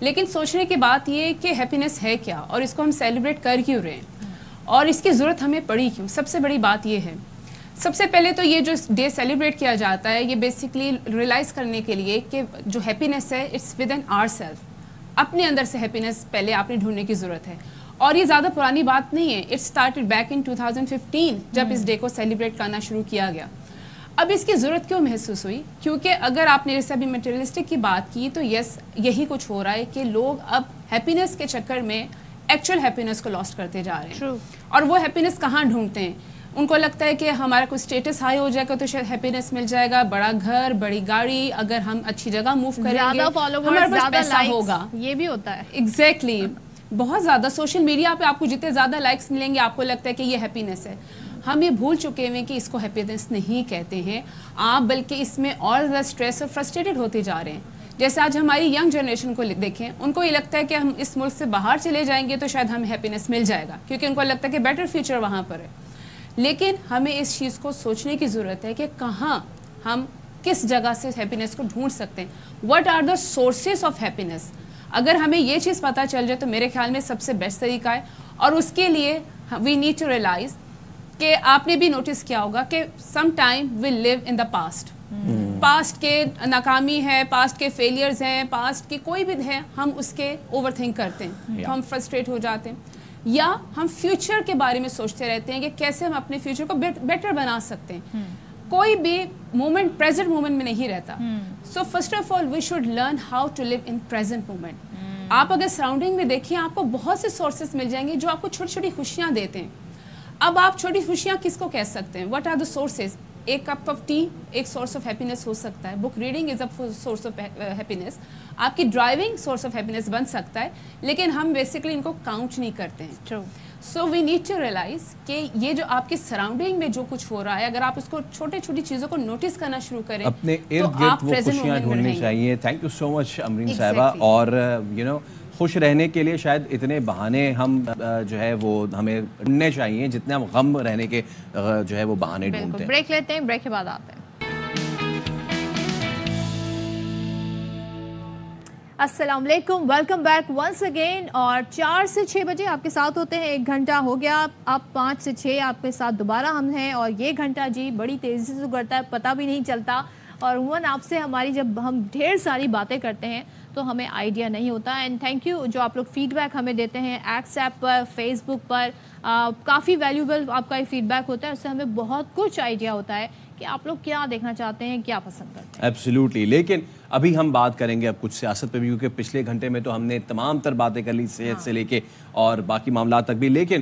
لیکن سوچنے کی بات یہ کہ ہیپینس ہے کیا, اور اس کو ہم سیلیبریٹ کر کیوں رہے ہیں, اور اس کی ضرورت ہمیں پڑی کیوں. سب سے بڑی بات یہ ہے, سب سے پہلے تو یہ جو ڈے سیلیبریٹ کیا جاتا ہے یہ بیسکلی ریئلائز کرنے کے لیے کہ جو ہیپینس ہے it's within ourself. اپنے اندر سے ہیپینس پہلے آپ نے ڈھونڈنے کی ضرورت ہے, اور یہ زیادہ پرانی بات نہیں ہے. اٹ اسٹارٹڈ بیک ان 2015 جب اس ڈے کو سیلیبریٹ کرنا شروع کیا گیا. اب اس کی ضرورت کیوں محسوس ہوئی؟ کیونکہ اگر آپ نے جیسے ابھی مٹیریلسٹک کی بات کی تو یس, یہی کچھ ہو رہا ہے کہ لوگ اب ہیپینس کے چکر میں ایکچوئل ہیپینس کو لاسٹ کرتے جا رہے ہیں. اور وہ ہیپینس کہاں ڈھونڈتے ہیں؟ ان کو لگتا ہے کہ ہمارا کوئی اسٹیٹس ہائی ہو جائے گا تو شاید ہیپینس مل جائے گا, بڑا گھر, بڑی گاڑی, اگر ہم اچھی جگہ موو کریں گے ہمارے پاس پیسہ ہوگا. یہ بھی ہوتا ہے. ایگزیکٹلی, بہت زیادہ سوشل میڈیا پہ آپ کو جتنے زیادہ لائکس ملیں گے آپ کو لگتا ہے کہ یہ ہیپینس ہے. ہم یہ بھول چکے ہوئے کہ اس کو ہیپینس نہیں کہتے ہیں آپ, بلکہ اس میں اور زیادہ اسٹریس اور فرسٹریٹڈ ہوتے جا رہے ہیں. جیسے آج ہماری ینگ جنریشن کو دیکھیں, ان کو یہ لگتا ہے کہ ہم اس ملک سے باہر چلے جائیں گے تو شاید ہمیں ہیپینس مل جائے گا, کیونکہ ان کو لگتا ہے کہ بیٹر فیوچر وہاں پر ہے. لیکن ہمیں اس چیز کو سوچنے کی ضرورت ہے کہ کہاں ہم کس جگہ سے ہیپینس کو ڈھونڈ سکتے ہیں. What are the sources of happiness? اگر ہمیں یہ چیز پتہ چل جائے تو میرے خیال میں سب سے بیسٹ طریقہ ہے. اور اس کے لیے وی نیڈ ٹو ریئلائز کہ آپ نے بھی نوٹس کیا ہوگا کہ some time we live in the past. Past کے ناکامی ہے, پاسٹ کے فیلیئرز ہیں, پاسٹ کی کوئی بھی ہے, ہم اس کے اوور تھنک کرتے ہیں, ہم فرسٹریٹ ہو جاتے ہیں, یا ہم فیوچر کے بارے میں سوچتے رہتے ہیں کہ کیسے ہم اپنے فیوچر کو بیٹر بنا سکتے ہیں. کوئی بھی مومنٹ پریزنٹ مومنٹ میں نہیں رہتا. So first of all we should learn how to live in present moment. آپ اگر سراؤنڈنگ میں دیکھیں آپ کو بہت سے سورسز مل جائیں گے جو آپ کو چھوٹی چھوٹی خوشیاں دیتے ہیں. اب آپ چھوٹی خوشیاں کس کو کہہ سکتے ہیں؟ What are the sources? ایک کپ آف ٹی ایک سورس آف ہیپینس ہو سکتا ہے, book reading is a source of happiness, آپ کی ڈرائیونگ سورس آف ہیپینس بن سکتا ہے, لیکن ہم بیسکلی ان کو کاؤنٹ نہیں کرتے ہیں. سو وی نیڈ ٹو ریئلائز کہ یہ جو آپ کی سراؤنڈنگ میں جو کچھ ہو رہا ہے, اگر آپ اس کو چھوٹی چھوٹی چیزوں کو نوٹس کرنا شروع کریں اپنے ارد گرد وہ خوشیاں ڈھونڈنی چاہیے. تھینک یو سو مچ امرین صاحبہ. اور خوش رہنے کے لیے شاید اتنے بہانے ہم جو ہے وہ ہمیں ڈھونڈنے چاہیے جتنے ہم غم رہنے کے جو ہے وہ بہانے ڈھونڈتے ہیں. بریک لیتے ہیں, بریک کے بعد آتے ہیں. السلام علیکم, ویلکم بیک ونس اگین. اور 4 سے 6 بجے آپ کے ساتھ ہوتے ہیں, 1 گھنٹہ ہو گیا. اب 5 سے 6 آپ کے ساتھ دوبارہ ہم ہیں, اور یہ گھنٹہ جی بڑی تیزی سے گزرتا ہے, پتہ بھی نہیں چلتا. اور عموماً آپ سے ہماری جب ہم ڈھیر ساری باتیں کرتے ہیں تو ہمیں آئیڈیا نہیں ہوتا. اینڈ تھینک یو جو آپ لوگ فیڈ بیک ہمیں دیتے ہیں ایکس ایپ پر, فیس بک پر, کافی ویلیوبل آپ کا یہ فیڈ بیک ہوتا ہے. اس سے ہمیں بہت کچھ آئیڈیا ہوتا ہے کہ آپ لوگ کیا دیکھنا چاہتے ہیں, کیا پسند کرتے ہیں. ایبسلیوٹلی. لیکن ابھی ہم بات کریں گے اب کچھ سیاست پہ بھی, کیونکہ پچھلے گھنٹے میں تو ہم نے تمام تر باتیں کر لی, صحت سے لے کے اور باقی معاملات تک بھی. لیکن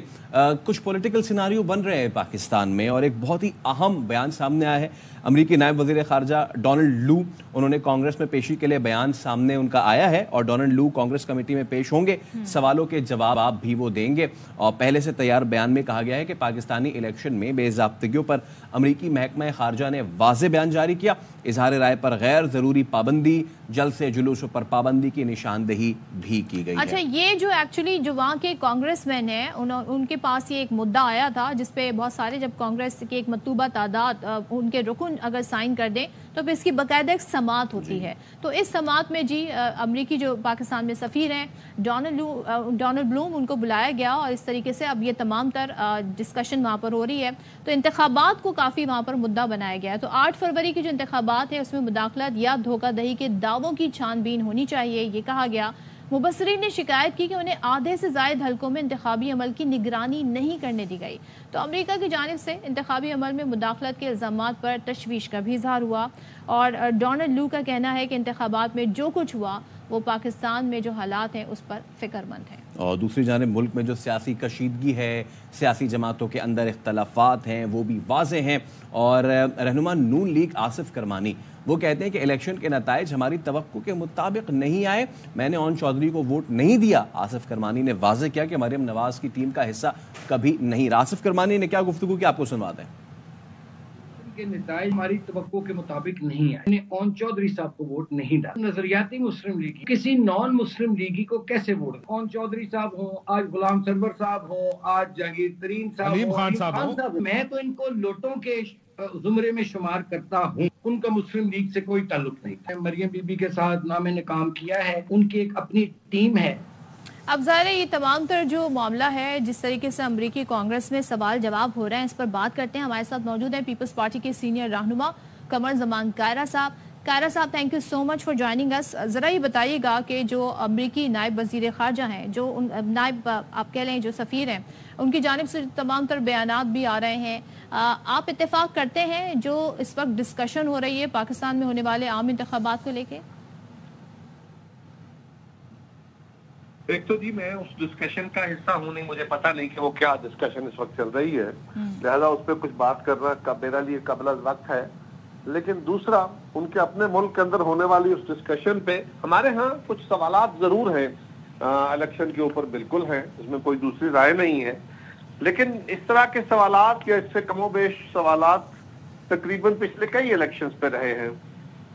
کچھ پولیٹیکل سیناریو بن رہے ہیں پاکستان میں, اور ایک بہت ہی اہم بیان سامنے آیا ہے. امریکی نائب وزیر خارجہ ڈونلڈ لو, انہوں نے کانگریس میں پیشی کے لیے بیان سامنے ان کا آیا ہے, اور ڈونلڈ لو کانگریس کمیٹی میں پیش ہوں گے. سوالوں کے جواب بھی وہ دیں گے, اور پہلے سے तैयार बयान में कहा गया है कि पाकिस्तानी इलेक्शन में बेज़ाब्तगियों पर अमरीकी महकमा खारजा ने वाज़ेह बयान जारी किया। इजहार राय पर गैर ज़रूरी पाबंदी, जलसे जुलूसों पर पाबंदी की निशानदेही भी की गई अच्छा, है। ये जो एक्चुअली जो वहाँ के कांग्रेसमैन हैं उनके पास ये एक मुद्दा आया था जिसपे बहुत सारे, जब कांग्रेस की एक मतलूबा तादाद उनके रुकन अगर साइन कर दें तो फिर इसकी बाकायदा एक समात होती है। तो इस समात में जी अमरीकी जो पाकिस्तान में सफ़ीर हैं डोनाल्ड ब्लूम, उनको बुलाया गया और इस तरीके से अब ये तमाम तर डिस्कशन वहाँ पर हो रही है। तो इंतखाबात को काफ़ी वहाँ पर मुद्दा बनाया गया है। तो 8 फरवरी की जो इंतखाबात है उसमें मुदाखलत या धोखाधड़ी के दावों की छानबीन होनी चाहिए, ये कहा गया। मुबसरीन ने शिकायत की कि उन्हें आधे से ज़ायद हलकों में इंतखाबी अमल की निगरानी नहीं करने दी गई। तो अमेरिका की जानिब से इंतखाबी अमल में मुदाखलत के इल्ज़ामात पर तशवीश का भी इजहार हुआ और डोनाल्ड लू का कहना है कि इंतखाबात में जो कुछ हुआ वो पाकिस्तान में जो हालात हैं उस पर फ़िक्रमंद है। और दूसरी जानिब मुल्क में जो सियासी कशीदगी है, सियासी जमातों के अंदर इख्तलाफात हैं, वो भी वाज़े हैं। और रहनुमा नून लीग आसिफ करमानी वो कहते हैं कि इलेक्शन के नताइज हमारी तवक्को के मुताबिक नहीं आए, मैंने ओन चौधरी को वोट नहीं दिया। आसिफ करमानी ने वाज़े किया कि मरियम नवाज़ की टीम का हिस्सा कभी नहीं रहा। आसिफ करमानी ने क्या गुफ्तगू की, आपको सुनवाते हैं। के नताइज हमारी तवक्को के मुताबिक नहीं आए, मैंने ओन चौधरी साहब को वोट नहीं डाला। नजरियाती मुस्लिम लीग किसी नॉन मुस्लिम लीगी को कैसे वोट? ओन चौधरी साहब हो, आज गुलाम सरवर साहब हो, आज जहांगीर तरीन साहब हो, अलीम खान साहब, मैं तो इनको लोटों के जुमरे में शुमार करता हूँ। उनका मुस्लिम लीग से कोई ताल्लुक नहीं। मरियम बीबी के साथ ना मैंने काम किया है, उनकी एक अपनी टीम है। अब ज़ाहिर है ये तमाम तर जो मामला है, जिस तरीके से अमरीकी कांग्रेस में सवाल जवाब हो रहे हैं, इस पर बात करते हैं। हमारे साथ मौजूद हैं पीपल्स पार्टी के सीनियर रहनुमा कमर जमान कायरा साहब। कायरा साहब, thank you so much for joining us. ज़रा ये बताइएगा कि जो अमरीकी नायब वज़ीर ख़ारजा हैं, जो नायब आप कह लें जो सफ़ीर हैं, उनकी जानिब से तमाम तर बयानात भी आ रहे हैं, आप इत्तेफाक करते हैं जो इस वक्त डिस्कशन हो रही है पाकिस्तान में होने वाले आम इंतखाबात को लेके? एक तो जी मैं उस डिस्कशन का हिस्सा हूँ नहीं, मुझे पता नहीं कि वो क्या डिस्कशन इस वक्त चल रही है, लिहाजा उस पर कुछ बात करना मेरा लिए कबल वक्त है। लेकिन दूसरा, उनके अपने मुल्क के अंदर होने वाली उस डिस्कशन पे हमारे यहाँ कुछ सवालात जरूर हैं, इलेक्शन के ऊपर बिल्कुल हैं, इसमें कोई दूसरी राय नहीं है। लेकिन इस तरह के सवालात या इससे कमोबेश सवालात तकरीबन पिछले कई इलेक्शंस पे रहे हैं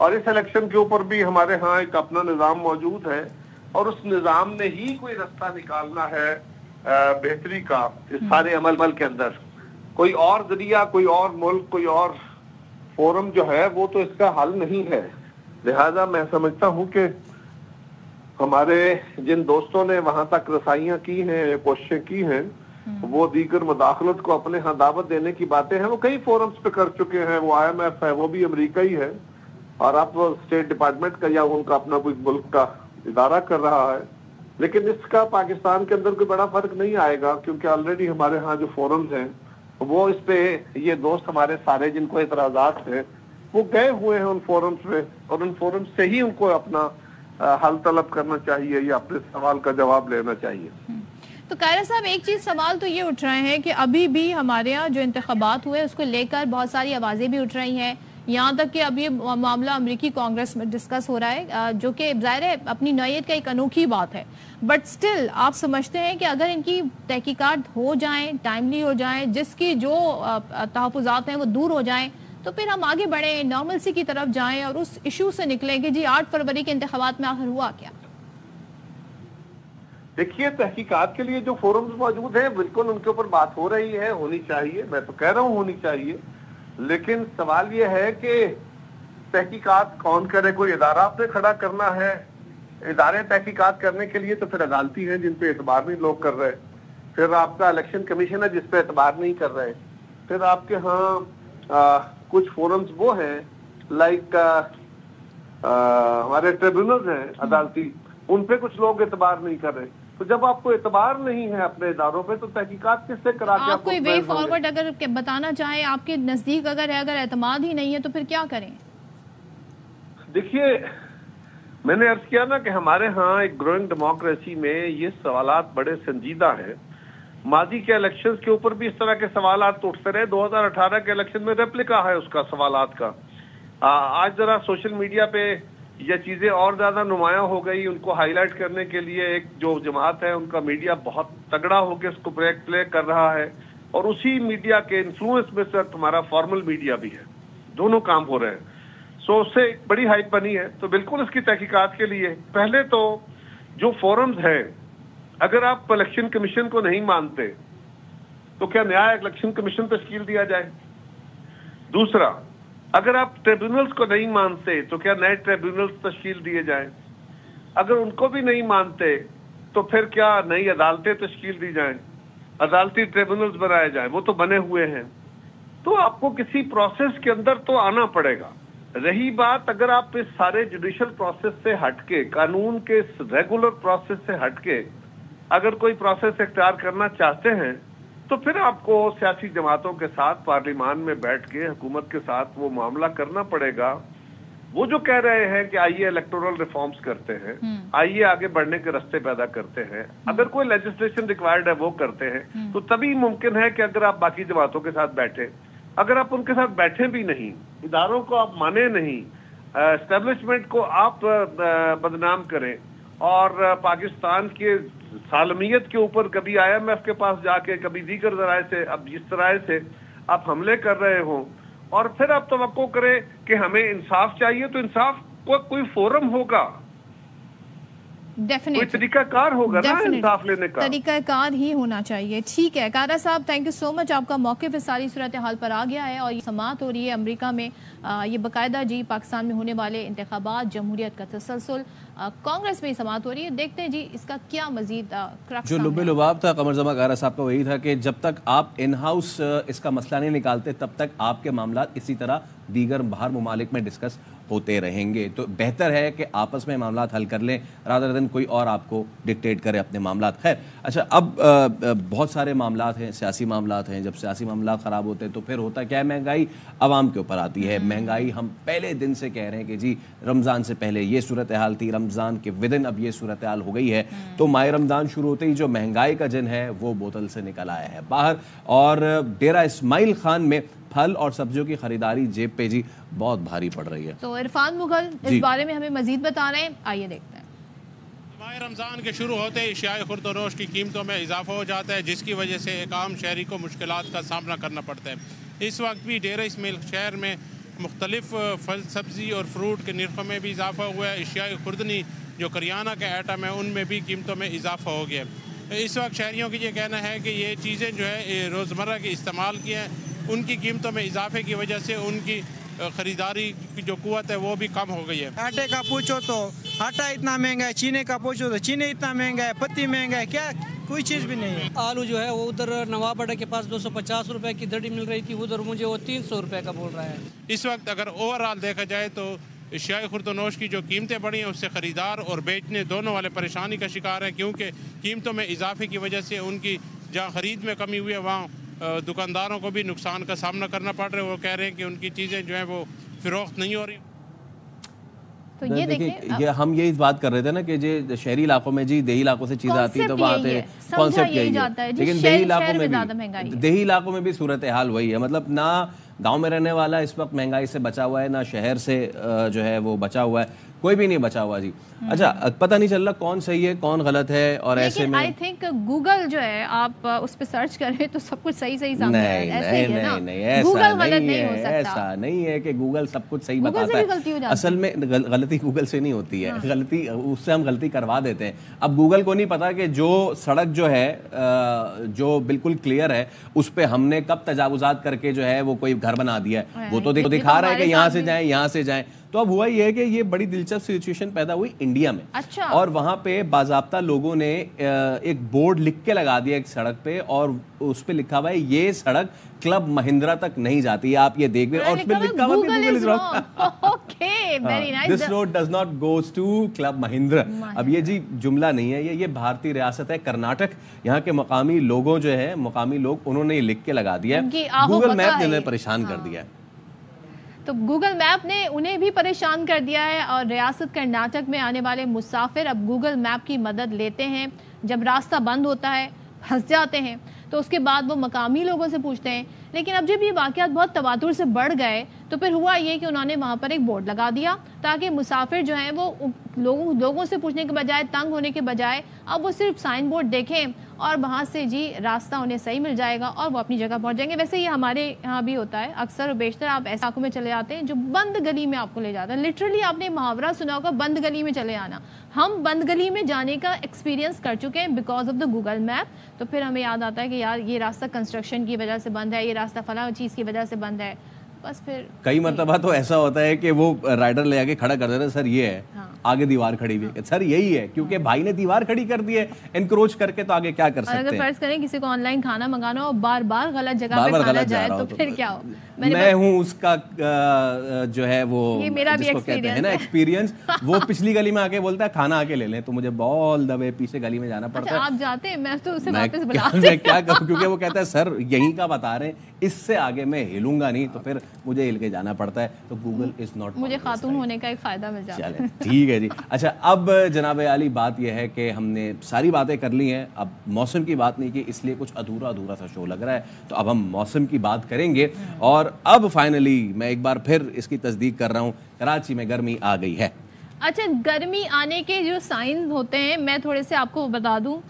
और इस इलेक्शन के ऊपर भी हमारे यहाँ एक अपना निज़ाम मौजूद है और उस निज़ाम ने ही कोई रास्ता निकालना है बेहतरी का इस सारे अमल के अंदर। कोई और जरिया, कोई और मुल्क, कोई और फोरम जो है वो तो इसका हल नहीं है। लिहाजा मैं समझता हूँ कि हमारे जिन दोस्तों ने वहां तक रसाइयां की हैं, कोशिशें की हैं, वो दीगर मुदाखलत को अपने यहाँ दावत देने की बातें हैं, वो कई फोरम्स पे कर चुके हैं। वो IMF है, वो भी अमेरिका ही है और अब वो स्टेट डिपार्टमेंट का या उनका अपना कोई मुल्क का इदारा कर रहा है। लेकिन इसका पाकिस्तान के अंदर कोई बड़ा फर्क नहीं आएगा क्योंकि ऑलरेडी हमारे यहाँ जो फोरम्स हैं वो इस पे, ये दोस्त हमारे सारे जिनको एतराजात हैं वो गए हुए हैं उन फोरम्स पे और उन फोरम्स से ही उनको अपना हल तलब करना चाहिए या अपने सवाल का जवाब लेना चाहिए। तो कायरा साहब, एक चीज़ सवाल तो ये उठ रहे हैं कि अभी भी हमारे यहाँ जो इंतखाबात हुए उसको लेकर बहुत सारी आवाज़ें भी उठ रही हैं, यहाँ तक कि अब ये मामला अमेरिकी कांग्रेस में डिस्कस हो रहा है, जो कि ज़ाहिर है अपनी नौयत का एक अनोखी बात है। बट स्टिल आप समझते हैं कि अगर इनकी तहकीकात हो जाएं, टाइमली हो जाएं, जिसकी जो तहफ़्फ़ुज़ात हैं वो दूर हो जाएं, तो फिर हम आगे बढ़ें, नॉर्मलसी की तरफ जाएं और उस इशू से निकलें कि जी 8 फरवरी के इंतखाबात में आखिर हुआ क्या? देखिए, तहकीकात के लिए जो फोरम्स मौजूद हैं बिल्कुल उनके ऊपर बात हो रही है, होनी चाहिए, मैं तो कह रहा हूँ होनी चाहिए। लेकिन सवाल ये है कि तहकीकात कौन करे? कोई इदारा आपने खड़ा करना है, इदारे तहकीकात करने के लिए तो फिर अदालती हैं जिन पे एतबार नहीं लोग कर रहे, फिर आपका इलेक्शन कमीशन है जिस पे एतबार नहीं कर रहे, फिर आपके यहाँ कुछ फोरम्स वो हैं लाइक हमारे ट्रिब्यूनल्स हैं अदालती, उन पे कुछ लोग एतबार नहीं कर रहे। तो जब आपको एतबार नहीं है अपने इदारों पे तो तहकीकात किससे करा के आप कोई वे फॉरवर्ड अगर बताना चाहें आपके नजदीक अगर है, अगर एतमाद ही नहीं है तो फिर क्या करें? देखिए, मैंने अर्ज किया ना कि हमारे यहाँ एक ग्रोइंग डेमोक्रेसी में ये सवालात बड़े संजीदा हैं। माजी के इलेक्शंस के ऊपर भी इस तरह के सवालात उठते रहे। 2018 के इलेक्शन में रेप्लिका है उसका सवालात का। आज जरा सोशल मीडिया पे یا چیزیں اور زیادہ نمایاں ہو گئی، ان کو ہائی لائٹ کرنے کے لیے ایک جو جماعت ہے ان کا میڈیا بہت تگڑا ہو کے اس کو پلے کر رہا ہے، اور اسی میڈیا کے انفلوئنس میں سے ہمارا فارمل میڈیا بھی ہے، دونوں کام ہو رہے ہیں۔ سو اس سے ایک بڑی ہائپ بنی ہے۔ تو بالکل اس کی تحقیقات کے لیے پہلے تو جو فورمز ہیں، اگر آپ الیکشن کمیشن کو نہیں مانتے تو کیا نیا الیکشن کمیشن تشکیل دیا جائے؟ دوسرا، اگر آپ ٹریبیونلز کو نہیں مانتے تو کیا نئے ٹریبیونلز تشکیل دیے جائیں؟ اگر ان کو بھی نہیں مانتے تو پھر کیا نئی عدالتیں تشکیل دی جائیں، عدالتی ٹریبیونلز بنائے جائیں؟ وہ تو بنے ہوئے ہیں۔ تو آپ کو کسی پروسیس کے اندر تو آنا پڑے گا۔ رہی بات، اگر آپ اس سارے جوڈیشل پروسیس سے ہٹ کے، قانون کے ریگولر پروسیس سے ہٹ کے اگر کوئی پروسیس اختیار کرنا چاہتے ہیں تو پھر آپ کو سیاسی جماعتوں کے ساتھ پارلیمان میں بیٹھ کے حکومت کے ساتھ وہ معاملہ کرنا پڑے گا۔ وہ جو کہہ رہے ہیں کہ آئیے الیکٹورل ریفارمز کرتے ہیں، آئیے آگے بڑھنے کے راستے پیدا کرتے ہیں، اگر کوئی لیجسلیشن ریکوائرڈ ہے وہ کرتے ہیں، تو تبھی ممکن ہے کہ اگر آپ باقی جماعتوں کے ساتھ بیٹھیں۔ اگر آپ ان کے ساتھ بیٹھیں بھی نہیں، اداروں کو آپ مانے نہیں، اسٹیبلشمنٹ کو آپ بدنام کریں، اور پاکستان کے سالمیت کے اوپر کبھی IMF کے پاس جا کے، کبھی دیگر ذرائع سے، اب جس طرح سے آپ حملے کر رہے ہوں، اور پھر آپ توقع کریں کہ ہمیں انصاف چاہیے، تو انصاف کو کوئی فورم ہوگا، کوئی طریقہ کار ہوگا نا انصاف لینے کا، طریقہ کار ہی ہونا چاہیے۔ ٹھیک ہے قادر صاحب، تھینک یو سو مچ، آپ کا موقف اس ساری صورتحال پر آ گیا ہے، اور یہ سماعت ہو رہی ہے امریکہ میں، یہ باقاعدہ جی پاکستان میں ہونے والے انتخابات، جمہوریت کا تسلسل، کانگریس میں سماعت ہو رہی ہے، دیکھتے ہیں جی اس کا کیا مزید جو لب لباب تھا قمر زمان قادر صاحب کا وہی تھا کہ جب تک آپ ان ہاؤس اس کا مسئلہ نہیں نکالتے تب تک آپ کے معاملات اسی طرح دیگر باہر ممالک میں ڈسکس ہوتے رہیں گے۔ تو بہتر ہے کہ آپس میں معاملات حل کر لیں رادر دین کوئی اور آپ کو ڈکٹیٹ کرے اپنے معاملات۔ خیر، اچھا، اب بہت سارے معاملات ہیں، سیاسی معاملات ہیں، جب سیاسی معاملات خراب ہوتے ہیں تو پھر ہوتا کیا ہے، مہنگائی عوام کے اوپر آتی ہے۔ مہنگائی ہم پہلے دن سے کہہ رہے ہیں کہ جی رمضان سے پہلے یہ صورتحال تھی، رمضان کے ودن اب یہ صورتحال ہو گئی ہے، تو ماہ رمضان شروع ہوتے ہی جو مہنگائی کا جن ہے وہ بوتل سے نکل آیا ہے باہر، اور ڈیرہ اسماعیل خان میں پھل اور سبزیوں کی خریداری جیب پہ جی بہت بھاری پڑ رہی ہے۔ تو عرفان مغل اس بارے میں ہمیں مزید بتا رہے ہیں، آئیے دیکھتے ہیں۔ ماہ رمضان کے شروع ہوتے ہی اشیاء خورد و نوش کی قیمتوں میں اضافہ ہو جاتا ہے، جس کی وجہ سے ایک عام شہری کو مشکلات کا سامنا کرنا پڑتا ہے۔ اس وقت بھی ڈیرہ اسماعیل شہر میں مختلف پھل سبزی اور فروٹ کے نرخوں میں بھی اضافہ ہوا ہے۔ اشیاء خوردنی جو کریانہ کے آئٹم ہیں ان میں بھی قیمتوں میں اضافہ ہو گیا ہے۔ اس وقت شہریوں کی یہ کہنا ہے کہ یہ چیزیں جو ہے روزمرہ کے استعمال کی ہیں، ان کی قیمتوں میں اضافے کی وجہ سے ان کی خریداری کی جو قوت ہے وہ بھی کم ہو گئی ہے۔ آٹے کا پوچھو تو آٹا اتنا مہنگا ہے، چینے کا پوچھو تو چینے اتنا مہنگا ہے، پتی مہنگا ہے، کیا کوئی چیز بھی نہیں ہے۔ آلو جو ہے وہ ادھر نواب اڈا کے پاس 250 روپے کی دڑی مل رہی تھی، ادھر مجھے وہ 300 روپے کا بول رہا ہے۔ اس وقت اگر اوور آل دیکھا جائے تو اشیاء خورد و نوش کی جو قیمتیں بڑھی ہیں اس سے خریدار اور بیچنے دونوں والے پریشانی کا شکار ہیں، کیونکہ قیمتوں میں اضافے کی وجہ سے ان کی جہاں خرید میں کمی ہوئی ہے وہاں دکانداروں کو بھی نقصان کا سامنا کرنا پڑ رہا ہے۔ وہ کہہ رہے ہیں کہ ان کی چیزیں جو ہیں وہ فروخت نہیں ہو رہی۔ تو یہ دیکھیں، ہم یہی بات کر رہے تھے نا کہ جی شہری علاقوں میں جی دیہی علاقوں سے چیز آتی ہے تو وہاں پہ کانسیپٹ یہی ہے، لیکن دیہی علاقوں میں بھی صورتحال وہی ہے، مطلب نہ گاؤں میں رہنے والا اس وقت مہنگائی سے بچا ہوا ہے، نہ شہر سے جو ہے وہ بچا ہوا ہے، کوئی بھی نہیں بچا ہوا جی۔ اچھا، پتہ نہیں چل رہا کون صحیح ہے کون غلط ہے، اور ایسے میں آئی تھنک گوگل جو ہے آپ اس پہ سرچ کریں تو سب کچھ صحیح سامنے آتا ہے۔ ایسا نہیں ہے کہ گوگل سب کچھ صحیح بتاتا ہے، اصل میں غلطی گوگل سے نہیں ہوتی ہے، غلطی اس سے ہم غلطی کروا دیتے ہیں۔ اب گوگل کو نہیں پتا کہ جو سڑک جو ہے جو بالکل کلیئر ہے اس پہ ہم نے کب تجاوزات کر کے جو ہے وہ کوئی گھر بنا دیا ہے، وہ تو دکھا رہا ہے کہ یہاں سے جائیں یہاں سے جائیں۔ تو اب ہوا یہ ہے کہ یہ بڑی دلچسپ سچویشن پیدا ہوئی انڈیا میں، اور وہاں پہ باضابطہ لوگوں نے ایک بورڈ لکھ کے لگا دیا ایک سڑک پہ، اور اس پہ لکھا ہوا ہے یہ سڑک کلب مہندرا تک نہیں جاتی، آپ یہ دیکھ لیں، اور اس پہ لکھا ہوا ہے this road does not goes to club Mahindra. اب یہ جی جملہ نہیں ہے، یہ بھارتی ریاست ہے کرناٹک، یہاں کے مقامی لوگوں جو ہے مقامی لوگ انہوں نے یہ لکھ کے لگا دیا ہے، گوگل میپ نے انہیں پریشان کر دیا ہے۔ تو گوگل میپ نے انہیں بھی پریشان کر دیا ہے، اور ریاست کرناٹک میں آنے والے مسافر اب گوگل میپ کی مدد لیتے ہیں، جب راستہ بند ہوتا ہے پھنس جاتے ہیں تو اس کے بعد وہ مقامی لوگوں سے پوچھتے ہیں۔ لیکن اب جب یہ واقعات بہت تواتر سے بڑھ گئے تو پھر ہوا یہ کہ انہوں نے وہاں پر ایک بورڈ لگا دیا تاکہ مسافر جو ہیں وہ لوگوں سے پوچھنے کے بجائے، تنگ ہونے کے بجائے اب وہ صرف سائن بورڈ دیکھیں اور وہاں سے جی راستہ انہیں صحیح مل جائے گا اور وہ اپنی جگہ پہنچ جائیں گے. ویسے یہ ہمارے یہاں بھی ہوتا ہے اکثر و بیشتر. آپ ایسے علاقوں میں چلے جاتے ہیں جو بند گلی میں آپ کو لے جاتا ہے. لٹرلی آپ نے محاورہ سنا ہوگا بند گلی میں چلے آنا. ہم بند گلی میں جانے کا ایکسپیرینس کر چکے ہیں because of the Google map. تو پھر ہمیں یاد آتا ہے کہ یار یہ راستہ کنسٹرکشن کی وجہ سے بند ہے، یہ راستہ فلاں چیز کی وجہ سے بند ہے. بس پھر کئی مرتبہ تو ایسا ہوتا ہے کہ وہ رائڈر لے آ کے کھڑا کر دیتا ہے، سر یہ ہے آگے دیوار کھڑی ہوئی ہے، سر یہی ہے، کیونکہ بھائی نے دیوار کھڑی کر دی ہے انکروچ کر کے، تو آگے کیا کر سکتے ہیں. اگر فرض کریں کسی کو آن لائن کھانا منگانا ہو، بار بار غلط جگہ پہ کھانا جائے تو پھر کیا ہو. میں ہوں اس کا جو ہے وہ جس کو کہتے ہیں نا ایکسپیرینس، وہ پچھلی گلی میں آ کے بولتا ہے کھانا آ کے لے لیں، تو مجھے بال دبے پیچھے گلی میں جانا پڑتا ہے. آپ جاتے ہیں؟ میں تو اسے واپس بلا میں کیا کروں، کیونکہ وہ کہتا ہے سر یہیں کا بتا رہے ہیں، اس سے آگے میں ہلوں گا نہیں، تو پھر مجھے ہل کے جانا پڑتا ہے. تو گوگل از ناٹ، مجھے خاتون ہونے کا ایک فائدہ مل جاتا ہے. ٹھیک ہے جی. اچھا اب جناب عالی بات یہ ہے کہ ہم نے ساری باتیں کر لی ہیں، اب موسم کی بات نہیں کی، اس لیے کچھ ادھورا سا شو لگ رہا ہے. تو اب ہم موسم کی بات کریں گے، اور اب فائنلی میں ایک بار پھر اس کی تصدیق کر رہا ہوں، کراچی میں گرمی آ گئی ہے. اچھا، گرمی آنے کے جو سائن ہوتے ہیں میں تھوڑے سے آپ کو بتا دوں.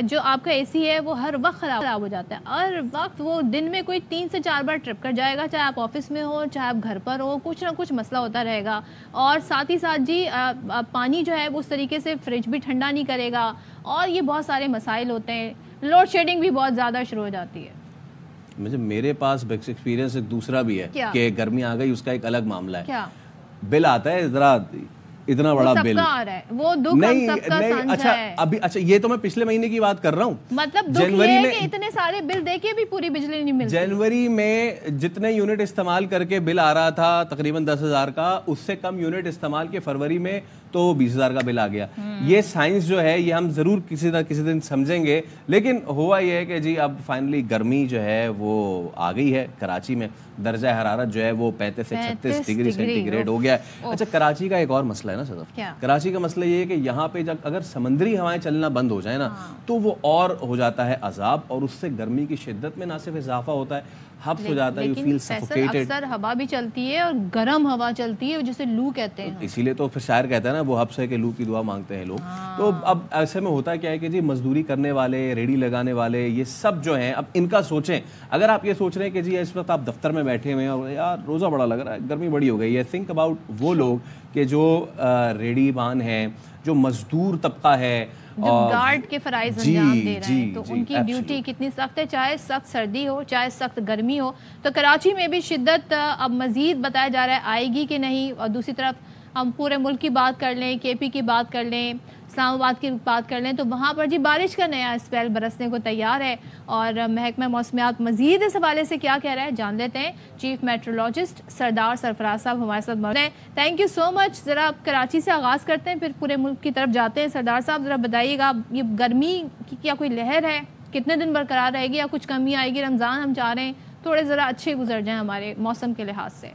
جو آپ کا اے سی ہے وہ ہر وقت خراب ہو جاتا ہے، ہر وقت. وہ دن میں کوئی 3 سے 4 بار ٹرپ کر جائے گا، چاہے آپ آفس میں ہو چاہے آپ گھر پر ہو، کچھ نہ کچھ مسئلہ ہوتا رہے گا. اور ساتھ ہی ساتھ جی پانی جو ہے وہ اس طریقے سے فریج بھی ٹھنڈا نہیں کرے گا، اور یہ بہت سارے مسائل ہوتے ہیں. لوڈ شیڈنگ بھی بہت زیادہ شروع ہو جاتی ہے. میرے پاس ایکسپیرینس ایک دوسرا بھی ہے کہ گرمی آ گئی، اس کا ایک الگ معاملہ ہے. کیا بل آتا ہے ذرا اتنا بڑا بل، وہ دکھ ہم سب کا سانجھا ہے. اچھا یہ تو میں پچھلے مہینے کی بات کر رہا ہوں. مطلب جنوری میں اتنے سارے بل دے کے بھی پوری بجلی نہیں ملتی. جنوری میں جتنے یونٹ استعمال کر کے بل آ رہا تھا تقریباً 10,000 کا، اس سے کم یونٹ استعمال کے فروری میں تو 20,000 کا بل آ گیا. یہ سائنس جو ہے یہ ہم ضرور کسی دن سمجھیں گے. لیکن ہوا یہ ہے کہ جی اب فائنلی گرمی جو ہے وہ آ گئی ہے. کراچی میں درجہ حرارت جو ہے وہ 35 سے 36 ڈگری سینٹی گریڈ ہو گیا ہے. اچھا کراچی کا ایک اور مسئلہ ہے نا صدف، کراچی کا مسئلہ یہ ہے کہ یہاں پہ جب اگر سمندری ہوائیں چلنا بند ہو جائیں نا تو وہ اور ہو جاتا ہے عذاب، اور اس سے گرمی کی شدت میں نہ صرف اضافہ ہوتا ہے، حبس ہو جاتا ہے. You feel suffocated. اکثر ہوا بھی چلتی ہے اور گرم ہوا چلتی ہے جسے لو کہتے ہیں. اسی لیے تو پھر شاعر کہتا ہے نا وہ حبس ہے کہ لو کی دعا مانگتے ہیں لوگ. تو اب ایسے میں ہوتا کیا ہے کہ جی مزدوری کرنے والے، ریڑھی لگانے والے، یہ سب جو ہیں اب ان کا سوچیں. اگر آپ یہ سوچ رہے ہیں کہ جی اس وقت آپ دفتر میں بیٹھے ہوئے ہیں اور یار روزہ بڑا لگ رہا ہے، گرمی بڑی ہو گئی ہے، تھنک اباؤٹ وہ لوگ کہ جو ریڑھی بان ہیں، جو مزدور طبقہ ہے، جو گارڈ کے فرائض انجام دے رہے ہیں، تو ان کی ڈیوٹی کتنی سخت ہے، چاہے سخت سردی ہو چاہے سخت گرمی ہو. تو کراچی میں بھی شدت اب مزید بتایا جا رہا ہے آئے گی کہ نہیں. اور دوسری طرف ہم پورے ملک کی بات کر لیں، کے پی کی بات کر لیں، اسلام آباد کی بات کر لیں، تو وہاں پر جی بارش کا نیا اسپیل برسنے کو تیار ہے. اور محکمہ موسمیات مزید اس حوالے سے کیا کہہ رہا ہے جان لیتے ہیں. چیف میٹرولوجسٹ سردار سرفراز صاحب ہمارے ساتھ موجود ہیں. تھینک یو سو مچ. ذرا آپ کراچی سے آغاز کرتے ہیں پھر پورے ملک کی طرف جاتے ہیں. سردار صاحب ذرا بتائیے گا یہ گرمی کی کیا کوئی لہر ہے، کتنے دن برقرار رہے گی یا کچھ کمی آئے گی؟ رمضان ہم چاہ رہے ہیں تھوڑے ذرا اچھے گزر جائیں ہمارے موسم کے لحاظ سے.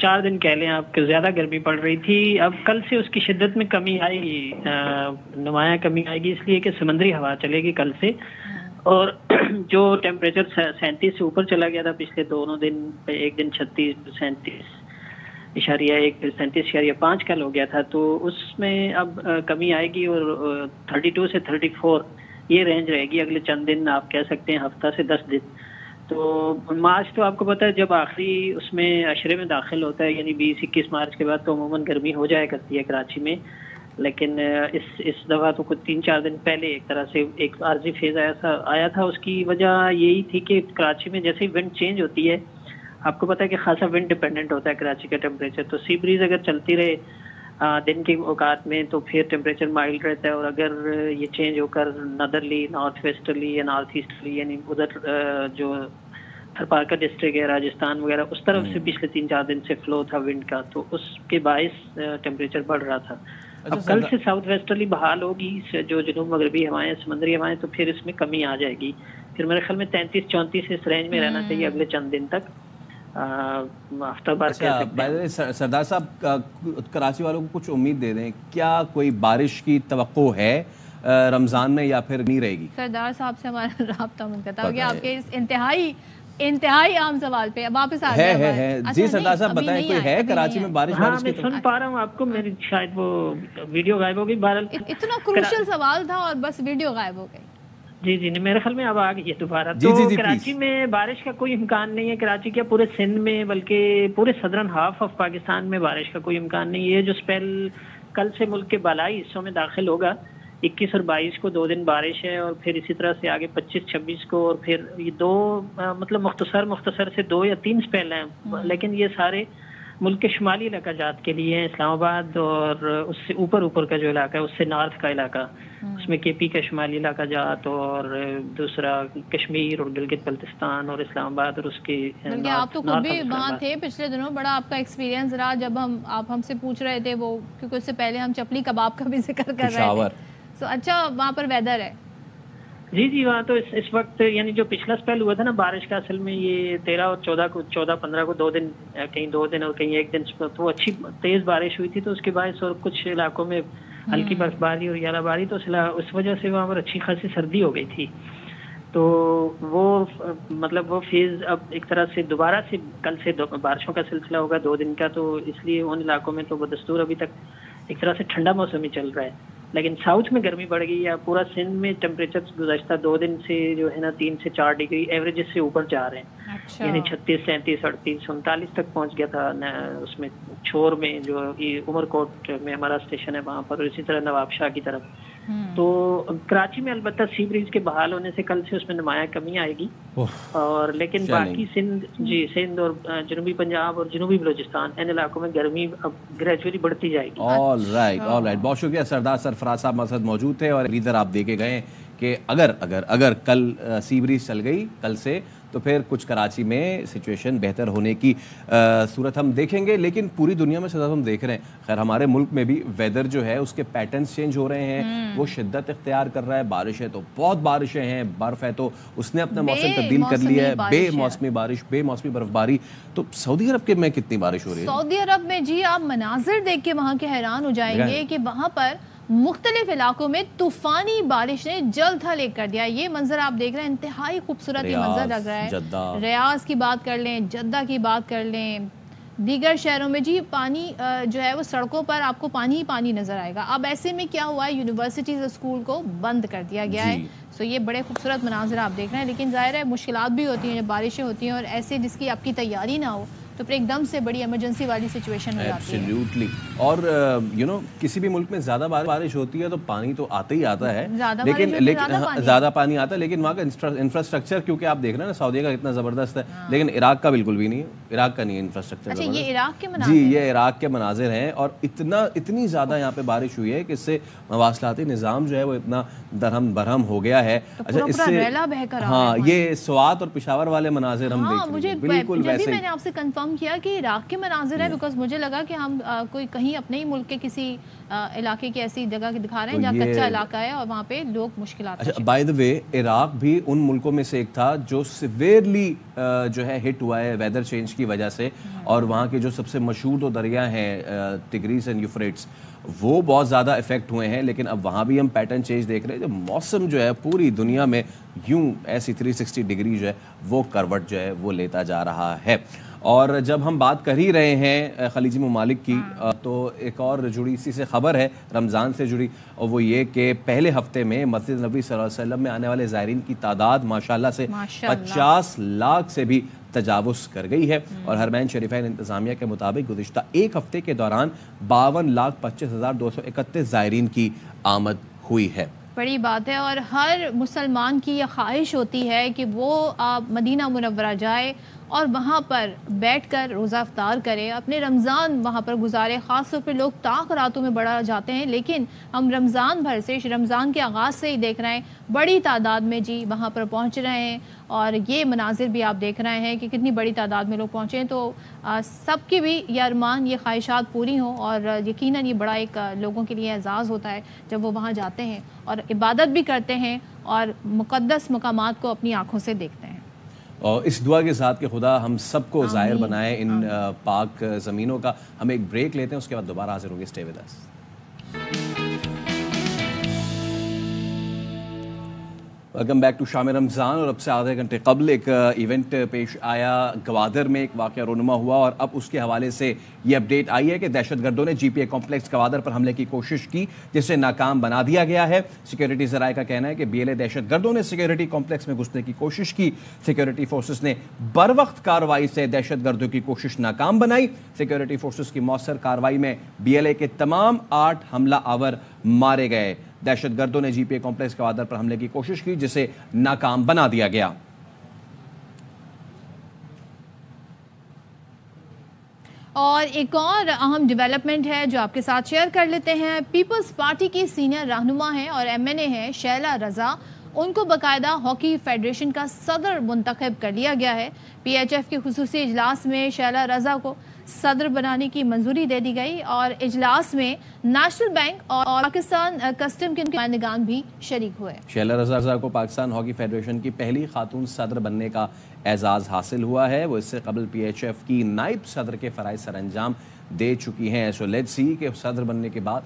4 دن کہہ لیں آپ کہ زیادہ گرمی پڑ رہی تھی. اب کل سے اس کی شدت میں کمی آئے گی، نمایاں کمی آئے گی، اس لیے کہ سمندری ہوا چلے گی کل سے. اور جو ٹیمپریچر 37 سے اوپر چلا گیا تھا پچھلے دونوں دن پہ، ایک دن 37.5 کل ہو گیا تھا، تو اس میں اب کمی آئے گی اور 32 سے 34 یہ رینج رہے گی اگلے چند دن. آپ کہہ سکتے ہیں ہفتہ سے 10 دن. تو مارچ تو آپ کو پتہ ہے جب آخری اس میں عشرے میں داخل ہوتا ہے، یعنی 20-21 مارچ کے بعد تو عموماً گرمی ہو جایا کرتی ہے کراچی میں. لیکن اس دفعہ تو کچھ 3-4 دن پہلے ایک طرح سے ایک عارضی فیز آیا تھا. اس کی وجہ یہی تھی کہ کراچی میں جیسے ہی ونڈ چینج ہوتی ہے، آپ کو پتہ ہے کہ خاصا ونڈ ڈپینڈنٹ ہوتا ہے کراچی کا ٹیمپریچر. تو سی بریز اگر چلتی رہے دن کے اوقات میں تو پھر ٹیمپریچر مائلڈ رہتا ہے. اور اگر یہ چینج ہو کر نادرلی، نارتھ ویسٹرلی یا نارتھ ایسٹرلی، یعنی ادھر جو تھرپارکا ڈسٹرکٹ ہے، راجستھان وغیرہ، اس طرف سے پچھلے 3-4 دن سے فلو تھا ونڈ کا، تو اس کے باعث ٹیمپریچر بڑھ رہا تھا. اب کل سے ساؤتھ ویسٹرلی بحال ہوگی، جو جنوب مغربی ہوائیں، سمندری ہوائیں، تو پھر اس میں کمی آ جائے گی. پھر میرے خیال میں 33-34 اس رینج میں رہنا چاہیے اگلے چند دن تک. ہفتہ بھر سردار صاحب کراچی والوں کو کچھ امید دے دیں، کیا کوئی بارش کی توقع ہے رمضان میں یا پھر نہیں رہے گی؟ سردار صاحب سے ہمارا رابطہ منقطع ہو گیا آپ کے اس انتہائی عام سوال پہ. واپس آ ہے جی سردار صاحب بتائیں, کوئی ہے کراچی میں بارش؟ ہاں میں سن پا رہا ہوں آپ کو, میری شاید وہ ویڈیو غائب ہو گئی. بہرحال اتنا کروشل سوال تھا اور بس ویڈیو غائب ہو گئی. جی جی میرے خیال میں اب آ گئی ہے دوبارہ. تو کراچی میں بارش کا کوئی امکان نہیں ہے. کراچی کیا پورے سندھ میں بلکہ پورے صدرن ہاف آف پاکستان میں بارش کا کوئی امکان نہیں ہے. جو اسپیل کل سے ملک کے بالائی حصوں میں داخل ہوگا, 21 اور 22 کو 2 دن بارش ہے, اور پھر اسی طرح سے آگے 25-26 کو, اور پھر یہ 2 مطلب مختصر سے 2 یا 3 اسپیل ہیں, لیکن یہ سارے ملک کے شمالی علاقہ جات کے لیے ہیں. اسلام آباد اور اس سے اوپر کا جو علاقہ ہے, اس سے نارتھ کا علاقہ, اس میں کے پی کا شمالی علاقہ جات, اور دوسرا کشمیر اور گلگت بلتستان اور اسلام آباد, اور اس کے بلکہ آپ تو خود بھی وہاں تھے پچھلے دنوں. بڑا آپ کا ایکسپیرینس رہا جب آپ ہم سے پوچھ رہے تھے وہ, کیونکہ اس سے پہلے ہم چپلی کباب کا بھی ذکر کر رہے تھے. اچھا وہاں پر ویدر ہے؟ جی وہاں تو اس وقت یعنی جو پچھلا اسپیل ہوا تھا نا بارش کا, اصل میں یہ 13 اور 14-15 کو 2 دن, کہیں 2 دن اور کہیں 1 دن, تو وہ اچھی تیز بارش ہوئی تھی. تو اس کے باعث اور کچھ علاقوں میں ہلکی برف باری اور یالہ باری, تو اس وجہ سے وہاں پر اچھی خاصی سردی ہو گئی تھی. تو وہ مطلب وہ فیز اب ایک طرح سے دوبارہ سے کل سے بارشوں کا سلسلہ ہوگا 2 دن کا. تو اس لیے ان علاقوں میں تو بدستور ابھی تک ایک طرح سے ٹھنڈا موسم ہی چل رہا ہے. لیکن ساؤتھ میں گرمی بڑھ گئی ہے. پورا سندھ میں ٹیمپریچر گزشتہ 2 دن سے جو ہے نا 3 سے 4 ڈگری ایوریج سے اوپر جا رہے ہیں. یعنی 36, 37, 38, 39 تک پہنچ گیا تھا اس میں چھور میں, جو عمر کوٹ میں ہمارا اسٹیشن ہے وہاں پر, اور اسی طرح نواب شاہ کی طرف. تو کراچی میں البتہ سی بریز کے بحال ہونے سے کل سے اس میں نمایاں کمی آئے گی. اور لیکن باقی سندھ اور جنوبی پنجاب اور جنوبی بلوچستان, ان علاقوں میں گرمی اب گریجولی بڑھتی جائے گی. آل رائٹ بہت شکریہ. سردار سرفراز صاحب مسعد موجود تھے, اور ریزر آپ دے کے گئے کہ اگر کل سی بریز چل گئی کل سے, تو پھر کچھ کراچی میں سچویشن بہتر ہونے کی صورت ہم دیکھیں گے. لیکن پوری دنیا میں ہم دیکھ رہے ہیں, خیر ہمارے ملک میں بھی ویدر جو ہے اس کے پیٹرنز چینج ہو رہے ہیں, وہ شدت اختیار کر رہا ہے. بارش ہے تو بہت بارشیں ہیں, برف ہے تو اس نے اپنا موسم تبدیل کر لیا ہے, بے موسمی بارش, بے موسمی برف باری. تو سعودی عرب کے میں کتنی بارش ہو رہی ہے؟ سعودی عرب میں جی آپ مناظر دیکھ کے وہاں کے حیران ہو جائیں گے کہ وہاں پر مختلف علاقوں میں طوفانی بارش نے جل تھل ایک کر دیا. یہ منظر آپ دیکھ رہے ہیں, انتہائی خوبصورت یہ منظر لگ رہا ہے. ریاض کی بات کر لیں, جدہ کی بات کر لیں, دیگر شہروں میں جی پانی جو ہے وہ سڑکوں پر آپ کو پانی ہی پانی نظر آئے گا. اب ایسے میں کیا ہوا ہے, یونیورسٹیز اسکول کو بند کر دیا گیا ہے. سو یہ بڑے خوبصورت مناظر آپ دیکھ رہے ہیں, لیکن ظاہر ہے مشکلات بھی ہوتی ہیں جب بارشیں ہوتی ہیں, اور ایسے جس کی آپ کی تیاری نہ ہو تو پھر ایک دم سے بڑی ایمرجنسی والی سچویشن ہو جاتی ہے. ایبسلیوٹلی. اور کسی بھی ملک میں زیادہ بارش ہوتی ہے تو پانی تو آتا ہی آتا ہے, لیکن زیادہ پانی آتا ہے, لیکن وہاں کا انفراسٹرکچر کیونکہ آپ دیکھ رہے ہیں نا سعودیہ کا کتنا زبردست ہے, لیکن عراق کا بالکل بھی نہیں ہے. عراق کا نہیں ہے انفراسٹرکچر. اچھا یہ عراق کے مناظر؟ جی یہ عراق کے مناظر ہیں, اور اتنی زیادہ یہاں پہ بارش ہوئی ہے کہ اس سے مواصلاتی نظام جو ہے وہ اتنا درہم برہم ہو گیا ہے. اچھا اس سے ہاں یہ سوات اور پشاور والے مناظر ہم دیکھ رہے ہیں بالکل ویسے. میں نے آپ سے کنفرم کیا کہ عراق کے مناظر ہے, بیکاز مجھے لگا کہ ہم کوئی کہیں اپنے ہی ملک کے کسی علاقے کی ایسی جگہ دکھا رہے ہیں جہاں کچا علاقہ ہے اور وہاں پہ لوگ مشکلات. اچھا بائی دا وے عراق بھی ان ملکوں میں سے ایک تھا جو سیویئرلی جو ہے ہٹ ہوا ہے ویدر چینج کی وجہ سے, اور وہاں کے جو سب سے مشہور دو دریا ہیں ٹگریس اینڈ یوفریٹس, وہ بہت زیادہ افیکٹ ہوئے ہیں. لیکن اب وہاں بھی ہم پیٹرن چینج دیکھ رہے ہیں, جو موسم جو ہے پوری دنیا میں یوں ایسی 360 ڈگری جو ہے وہ کروٹ جو ہے وہ لیتا جا رہا ہے. اور جب ہم بات کر ہی رہے ہیں خلیجی ممالک کی, تو ایک اور جڑی اسی سے خبر ہے رمضان سے جڑی, اور وہ یہ کہ پہلے ہفتے میں مسجد نبوی صلی اللہ علیہ وسلم میں آنے والے زائرین کی تعداد ماشاءاللہ سے 50 لاکھ سے بھی تجاوز کر گئی ہے. اور حرمین شریفین انتظامیہ کے مطابق گزشتہ ایک ہفتے کے دوران 52,25,231 زائرین کی آمد ہوئی ہے. بڑی بات ہے, اور ہر مسلمان کی یہ خواہش ہوتی ہے کہ وہ مدینہ منورہ جائے اور وہاں پر بیٹھ کر روزہ افطار کرے, اپنے رمضان وہاں پر گزارے. خاص طور پہ لوگ طاق راتوں میں بڑا جاتے ہیں, لیکن ہم رمضان بھر سے, رمضان کے آغاز سے ہی دیکھ رہے ہیں بڑی تعداد میں جی وہاں پر پہنچ رہے ہیں. اور یہ مناظر بھی آپ دیکھ رہے ہیں کہ کتنی بڑی تعداد میں لوگ پہنچے ہیں. تو سب کی بھی یہ ارمان, یہ خواہشات پوری ہوں, اور یقیناً یہ بڑا ایک لوگوں کے لیے اعزاز ہوتا ہے جب وہ وہاں جاتے ہیں اور عبادت بھی کرتے ہیں اور مقدس مقامات کو اپنی آنکھوں سے دیکھتے ہیں. اور اس دعا کے ساتھ کہ خدا ہم سب کو ظاہر بنائے ان پاک زمینوں کا. ہم ایک بریک لیتے ہیں, اس کے بعد دوبارہ حاضر ہوں گے. Stay with us. Welcome back to Shaam Ramzan. और अब से आधे घंटे कबल एक इवेंट पेश आया, गवादर में एक वाक़या रोनुमा हुआ और अब उसके हवाले से ये अपडेट आई है कि दहशतगर्दों ने जीपीए कॉम्प्लेक्स गवादर पर हमले की कोशिश की, जिसे नाकाम बना दिया गया है। सिक्योरिटी ज़राए का कहना है कि बीएलए दहशतगर्दों ने सिक्योरिटी कॉम्प्लेक्स में घुसने की कोशिश की। सिक्योरिटी फोर्सेस ने बरवक्त कार्रवाई से दहशतगर्दों की कोशिश नाकाम बनाई। सिक्योरिटी फोर्सेस की मौसर कार्रवाई में बीएलए के तमाम 8 हमला आवर मारे गए। दहशतगर्दों ने जीपीए कॉम्प्लेक्स गवादर पर हमले की कोशिश की, जिसे नाकाम बना दिया गया। और एक और अहम डेवलपमेंट है जो आपके साथ शेयर कर लेते हैं। पीपल्स पार्टी की सीनियर रहनुमा हैं और एमएनए हैं शैला रजा, उनको बाकायदा हॉकी फेडरेशन का सदर मुंतखब कर लिया गया है। पीएचएफ के खुसूसी इजलास में शैला रजा को सदर बनाने की मंजूरी दे दी गई और इजलास में नेशनल बैंक और पाकिस्तान कस्टम के नुमाइंदगान भी शरीक हुए। शैला रजा को पाकिस्तान हॉकी फेडरेशन की पहली खातून सदर बनने का एजाज़ हासिल हुआ है। वो इससे कबल पीएचएफ की नायब सदर के फ़राइज़ सर अंजाम दे चुकी हैं। सो लेट्स सी कि सदर बनने के बाद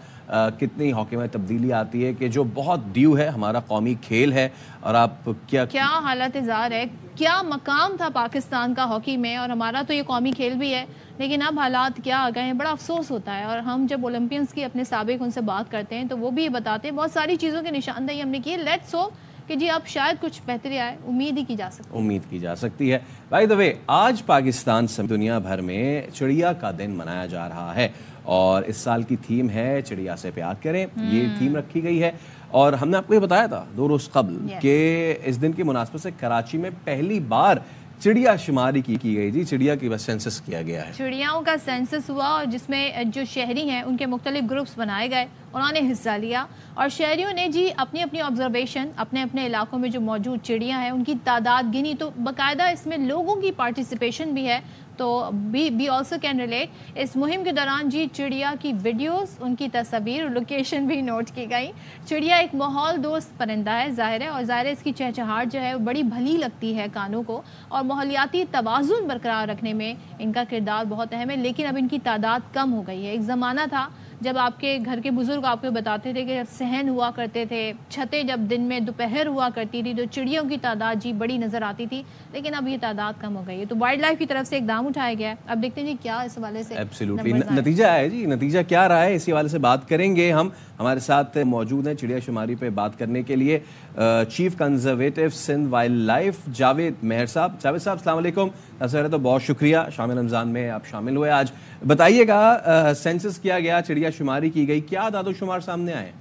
कितनी हॉकी में तब्दीली आती है, कि जो बहुत ड्यू है, हमारा कौमी खेल है। और आप क्या हालत ज़ार है, क्या मकाम था पाकिस्तान का हॉकी में, और हमारा तो ये कौमी खेल भी है, लेकिन अब हालात क्या आ गए हैं, बड़ा अफसोस होता है। और हम जब ओलंपियंस की अपने साबिक उनसे बात करते हैं तो वो भी ये बताते हैं बहुत सारी चीज़ों की निशानदेही हमने की है। लेट्स होप कि जी अब शायद कुछ बेहतरी आए, उम्मीद की जा सकती है। बाय द वे, आज पाकिस्तान समेत दुनिया भर में चिड़िया का दिन मनाया जा रहा है और इस साल की थीम है चिड़िया से प्यार करें। ये थीम रखी गई है और हमने आपको ये बताया था 2 रोज कबल कि इस दिन की मुनासबत से कराची में पहली बार चिड़िया शुमारी की गई थी। चिड़िया की बस सेंसस किया गया है, चिड़ियाओं का सेंसस हुआ और जिसमें जो शहरी हैं उनके मुख्तलिफ ग्रुप्स बनाए गए, उन्होंने हिस्सा लिया और शहरियों ने जी अपनी अपनी ऑब्जर्वेशन, अपने अपने इलाकों में जो मौजूद चिड़ियाँ हैं उनकी तादाद गिनी। तो बाकायदा इसमें लोगों की पार्टिसिपेशन भी है, तो बी ऑल्सो कैन रिलेट। इस मुहिम के दौरान जी चिड़िया की वीडियोस, उनकी तस्वीर और लोकेशन भी नोट की गई। चिड़िया एक माहौल दोस्त परिंदा है, ज़ाहिर है, और ज़ाहिर है इसकी चहचहाट जो है वो बड़ी भली लगती है कानों को, और माहौलियाती तवाज़ुन बरकरार रखने में इनका किरदार बहुत अहम है। लेकिन अब इनकी तादाद कम हो गई है। एक ज़माना था जब आपके घर के बुजुर्ग आपको बताते थे कि जब सहन हुआ करते थे, छतें जब दिन में दोपहर हुआ करती थी, तो चिड़ियों की तादाद जी बड़ी नज़र आती थी, लेकिन अब ये तादाद कम हो गई है। तो वाइल्ड लाइफ की तरफ से इकदाम उठाया गया है। अब देखते हैं जी क्या इस हवाले से एब्सोल्युटली नतीजा है जी, नतीजा क्या रहा है इसी हवाले से बात करेंगे हम। हमारे साथ मौजूद हैं चिड़िया शुमारी पे बात करने के लिए chief conservator Sindh wildlife Javed Mehar साहब। जावेद साहब अस्सलाम वालेकुम। सर तो बहुत शुक्रिया, शामिल रमज़ान में आप शामिल हुए। आज बताइएगा, सेंसस किया गया, चिड़िया शुमारी की गई, क्या दादो शुमार सामने आए?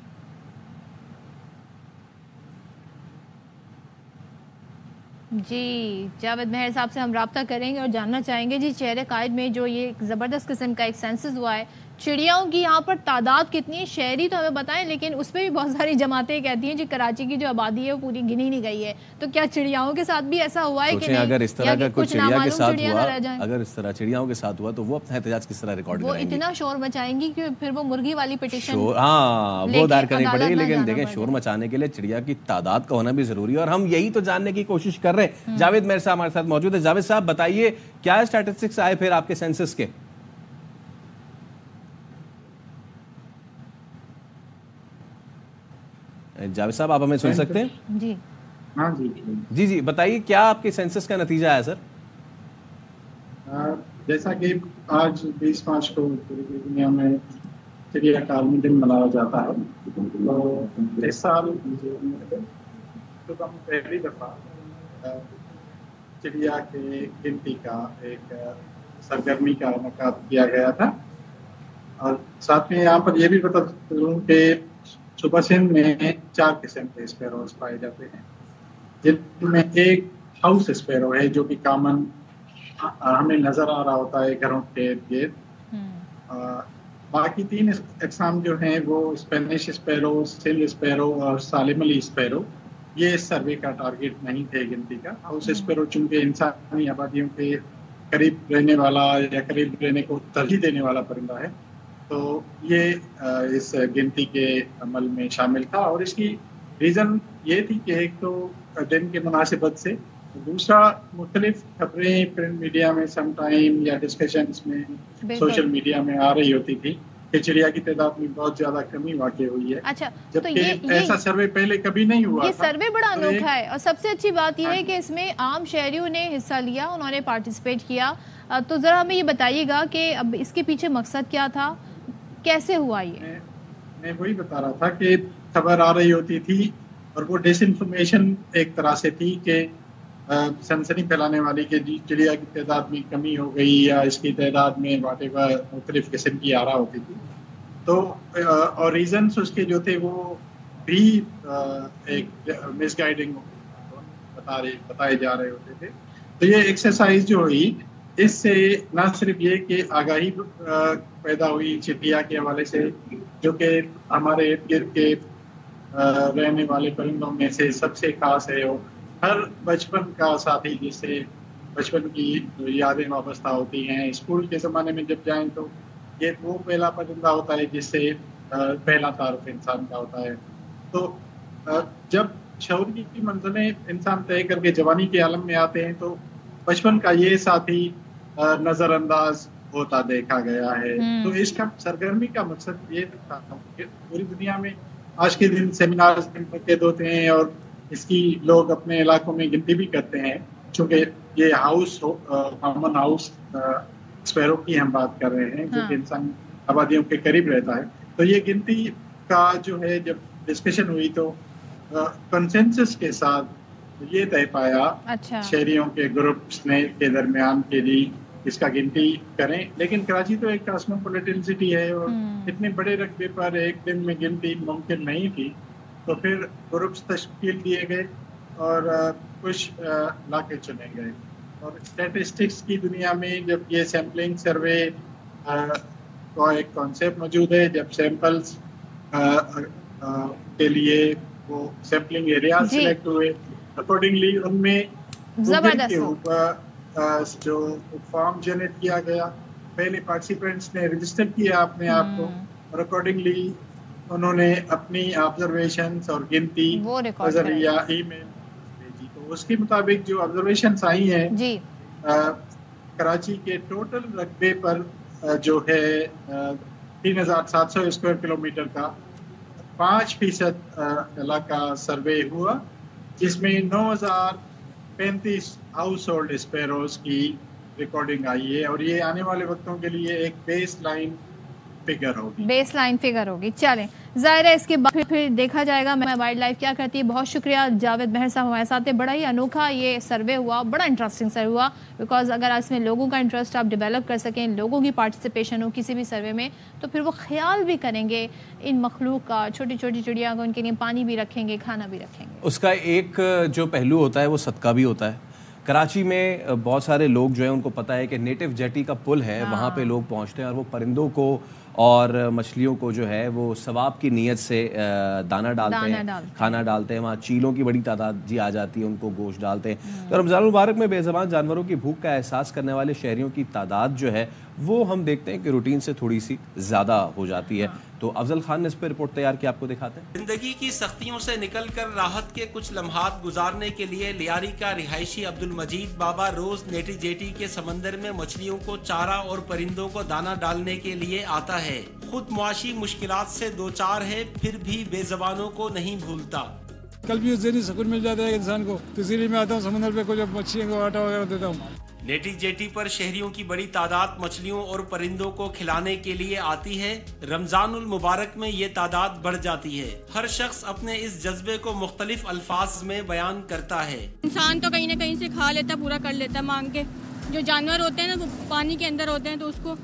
जी जावेद मेहर साहब से हम राब्ता करेंगे और जानना चाहेंगे जी शहर कायद में जो ये ज़बरदस्त किस्म का एक सेंसस हुआ है, चिड़ियाओं की यहाँ पर तादाद कितनी है? शहरी तो हमें बताएं, लेकिन उस पर भी बहुत सारी जमातें कहती हैं जी कराची की जो आबादी है वो पूरी गिनी नहीं गई है। तो क्या चिड़ियाओं के साथ भी ऐसा हुआ है कि नहीं? अगर इस तरह का कुछ चिड़िया के साथ हुआ, अगर इस तरह चिड़ियाओं के साथ हुआ तो वो अपना एहतजाज किस तरह रिकॉर्ड करेंगी? वो इतना शोर मचाएंगी कि फिर वो मुर्गी वाली पिटीशन वो दायर करनी पड़ेगी। लेकिन देखें, शोर मचाने के लिए चिड़िया की तादाद का होना भी जरूरी है और हम यही तो जानने की कोशिश कर रहे हैं। जावेद मेहर साहब हमारे साथ मौजूद है। जावेद साहब बताइए, क्या स्टैटिस्टिक्स आए फिर आपके सेंसस के? जावेद साहब आप हमें सुन सकते हैं? जी हाँ जी जी जी बताइए, क्या आपके सेंसस का नतीजा है सर? जैसा कि आज 20 मार्च को पूरी दुनिया में चिड़िया का आलमी दिन मनाया जाता है, तो इस साल तो हम पहली दफा चिड़िया के गिनती का एक सरगर्मी का इनेकाद किया गया था। और साथ में यहाँ पर यह भी बता दूं कि सुबह सिंध में 4 किस्म के स्पैरोज पाए जाते हैं, जिनमें एक हाउस स्पैरो है जो कि कॉमन हमें नजर आ रहा होता है घरों के इर्द गिर्द। बाकी 3 अक़साम जो हैं वो स्पेनिश स्पैरो, सिल स्पैरो और सालिमली स्पैरो, ये इस सर्वे का टारगेट नहीं थे गिनती का। हाउस स्पैरो चूंकि इंसानी आबादियों के करीब रहने वाला या करीब रहने को तरजीह देने वाला परिंदा है, तो ये इस गिनती के अमल में शामिल था। और इसकी रीज़न ये थी कि एक तो दिन के मुनासिबत से, दूसरा मुख्तलिफ खबरें प्रिंट मीडिया में समटाइम या डिस्कशंस में सोशल मीडिया में आ रही होती थी कि चिड़िया की तादाद में बहुत ज्यादा कमी वाकई हुई है। अच्छा, तो जबकि ऐसा सर्वे पहले कभी नहीं हुआ। ये सर्वे बड़ा अनोखा है और सबसे अच्छी बात यह है कि इसमें आम शहरियों ने हिस्सा लिया, उन्होंने पार्टिसिपेट किया। तो जरा हमें ये बताइएगा कि अब इसके पीछे मकसद क्या था, कैसे हुआ ये? मैं वही बता रहा था कि खबर आ रही होती थी और वो डिसइंफॉर्मेशन एक तरह से थी कि सनसनी फैलाने वाली कि चिड़िया की तादाद में कमी हो गई या इसकी तादाद में वाटेवर मुख्तलिफ किस्म की आ रहा होती थी। तो और रीजंस उसके जो थे वो भी एक मिसगाइडिंग बताए जा रहे होते थे। तो ये एक्सरसाइज जो हुई, इससे न सिर्फ ये कि आगाही पैदा हुई चिड़िया के हवाले से, जो कि हमारे इर्द गिर्द के रहने वाले परिंदों में से सबसे खास है। वो हर बचपन का साथी, जिससे बचपन की यादें वाबस्ता होती हैं। स्कूल के ज़माने में जब जाएं तो ये वो पहला परिंदा होता है जिससे पहला तारुफ इंसान का होता है। तो जब शऊर की मंजिलें इंसान तय करके जवानी के आलम में आते हैं तो बचपन का ये साथी नज़रअंदाज होता देखा गया है। तो इसका सरगर्मी का मकसद ये था कि पूरी दुनिया में आज के दिन सेमिनार मुनक़िद होते हैं और इसकी लोग अपने इलाकों में गिनती भी करते हैं। चूँकि ये हाउस कॉमन हाउस स्पैरो की हम बात कर रहे हैं, जो कि इंसान आबादियों के करीब रहता है। तो ये गिनती का जो है जब डिस्कशन हुई तो कंसेंसस के साथ ये तय पाया शहरियों के ग्रुप्स ने के दरमियान के लिए इसका गिनती करें। लेकिन कराची तो एक कॉस्मोपॉलिटन सिटी है और इतने बड़े रकबे पर एक दिन में गिनती मुमकिन नहीं थी। तो फिर ग्रुप्स तश्कील दिए गए और कुछ इलाके चुने गए। और स्टैटिस्टिक्स की दुनिया में जब ये सैम्पलिंग सर्वे का एक कॉन्सेप्ट मौजूद है, जब सैंपल्स के लिए वो सैम्पलिंग एरिया सिलेक्ट हुए, अकॉर्डिंगली उनमें के ऊपर जो फॉर्म जनरेट किया गया, पहले पार्टिसिपेंट्स ने रजिस्टर किया अपने आप को और अकॉर्डिंगली उन्होंने अपनी ऑब्जर्वेशंस और गिनती या ईमेल भेजी। तो उसके मुताबिक जो ऑब्जर्वेशंस आई हैं कराची के टोटल रकबे पर जो है 3700 स्क्वायर किलोमीटर का 5% इलाका सर्वे हुआ, जिसमें 9035 हाउस होल्ड स्पैरोज की रिकॉर्डिंग आई है। और ये आने वाले वक्तों के लिए एक बेस लाइन फिगर होगी। चलें, जाहिर है इसके बाद फिर देखा जाएगा मैं वाइल्ड लाइफ क्या करती है। बहुत शुक्रिया जावेद महर साहब हमारे साथ है। बड़ा ही अनोखा ये सर्वे हुआ, बड़ा इंटरेस्टिंग सर्वे हुआ, बिकॉज अगर इसमें लोगों का इंटरेस्ट आप डेवलप कर सकें, लोगों की पार्टिसिपेशन हो किसी भी सर्वे में, तो फिर वो ख्याल भी करेंगे इन मखलूक का, छोटी छोटी चिड़िया को, उनके लिए पानी भी रखेंगे, खाना भी रखेंगे। उसका एक जो पहलू होता है वो सदका भी होता है। कराची में बहुत सारे लोग जो है उनको पता है कि नेटिव जेटी का पुल है, वहाँ पे लोग पहुँचते हैं और वो परिंदों को और मछलियों को जो है वो सवाब की नीयत से दाना डालते हैं, खाना डालते हैं। वहाँ चीलों की बड़ी तादाद जी आ जाती है, उनको गोश्त डालते हैं। तो रमज़ान मुबारक में बेज़बान जानवरों की भूख का एहसास करने वाले शहरियों की तादाद जो है वो हम देखते हैं कि रूटीन से थोड़ी सी ज़्यादा हो जाती है। तो अफजल खान ने इस पर रिपोर्ट तैयार की, आपको दिखाते हैं। जिंदगी की सख्तियों से निकलकर राहत के कुछ लम्हात गुजारने के लिए लियारी का रिहायशी अब्दुल मजीद बाबा रोज नेटी जेटी के समंदर में मछलियों को चारा और परिंदों को दाना डालने के लिए आता है। खुद मुआशी मुश्किलात से दो चार है, फिर भी बेज़बानों को नहीं भूलता। कल भी ज़हनी सुकून मिल जाता है इंसान को, तो इसीलिए मैं आता हूँ समंदर पे, कुछ मछलियों को आटा वगैरह देता हूँ। नेटी जेटी पर शहरियों की बड़ी तादाद मछलियों और परिंदों को खिलाने के लिए आती है। रमजानुल मुबारक में ये तादाद बढ़ जाती है। हर शख्स अपने इस जज्बे को मुख्तलिफ अल्फाज में बयान करता है। इंसान तो कहीं न कहीं से खा लेता, पूरा कर लेता मांग के। जो जानवर होते हैं ना वो पानी के अंदर होते हैं, तो उसको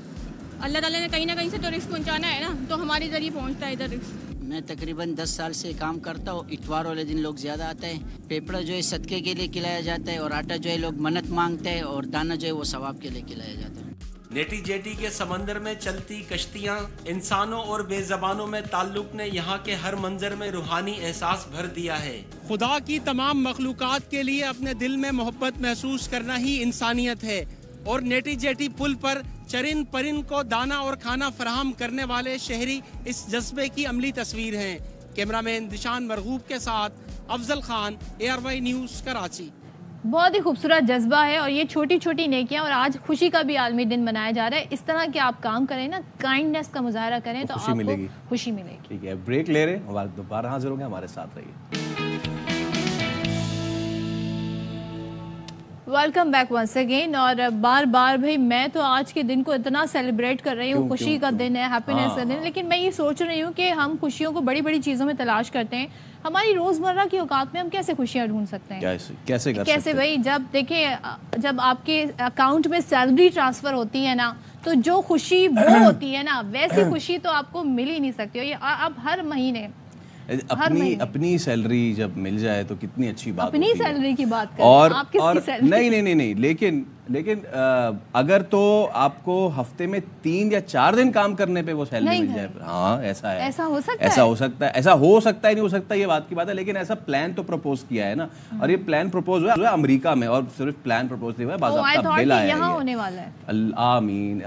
अल्लाह ताला ने कहीं ना कहीं से तो रिस्क पहुँचाना है ना, तो हमारे जरिए पहुँचता है इधर रिस्क। मैं तकरीबन 10 साल से काम करता हूँ। इतवार वाले दिन लोग ज़्यादा आते हैं। पेपड़ा जो है सदके के लिए खिलाया जाता है और आटा जो है लोग मन्नत मांगते हैं और दाना जो है वो सवाब के लिए खिलाया जाता है। नेटी जेटी के समंदर में चलती कश्तियाँ इंसानों और बेज़बानों में ताल्लुक ने यहाँ के हर मंजर में रूहानी एहसास भर दिया है। खुदा की तमाम मखलूकात के लिए अपने दिल में मोहब्बत महसूस करना ही इंसानियत है। और नेटी जेटी पुल पर चरिन परिन को दाना और खाना फराहम करने वाले शहरी इस जज्बे की अमली तस्वीर हैं। कैमरामैन दिशान मरगूब के साथ अफजल खान, ARY न्यूज़, कराची। بہت ہی خوبصورت جذبہ ہے اور یہ چھوٹی چھوٹی نیکیاں. اور آج خوشی کا بھی عالمی دن منایا جا رہا ہے. اس طرح کے آپ کام کریں نا, کائنڈنیس کا مظاہرہ کریں تو آپ کو خوشی ملے گی. ٹھیک ہے, بریک لے رہے ہیں, دوبارہ حاضر ہوں گے, ہمارے ساتھ رہیے. Welcome back once again. اور بار بار بھائی میں تو آج کے دن کو اتنا سیلیبریٹ کر رہی ہوں, خوشی کا دن ہے, ہیپینس کا دن, لیکن میں یہ سوچ رہی ہوں کہ ہم خوشیوں کو بڑی بڑی چیزوں میں تلاش کرتے ہیں. ہماری روزمرہ کی اوقات میں ہم کیسے خوشیاں ڈھونڈ سکتے ہیں؟ کیسے بھائی, جب دیکھیں جب آپ کے اکاؤنٹ میں سیلری ٹرانسفر ہوتی ہے نا, تو جو خوشی وہ ہوتی ہے نا, ویسی خوشی تو آپ کو مل ہی نہیں سکتی. اب ہر مہینے اپنی سیلری جب مل جائے تو کتنی اچھی بات ہوتی ہے. اپنی سیلری کی بات کریں, آپ کس کی سیلری؟ نہیں, لیکن اگر تو آپ کو ہفتے میں 3 یا 4 دن کام کرنے پہ وہ سیلری مل جائے, ہاں ایسا ہے, ایسا ہو سکتا ہے, ایسا ہو سکتا ہے, نہیں ہو سکتا, یہ بات کی بات ہے. لیکن ایسا پلان تو پروپوز کیا ہے نا, اور یہ پلان پروپوز ہوا ہے امریکہ میں, اور صرف پلان پروپوز نہیں ہوا, باضابطہ بل آیا ہے. آمین.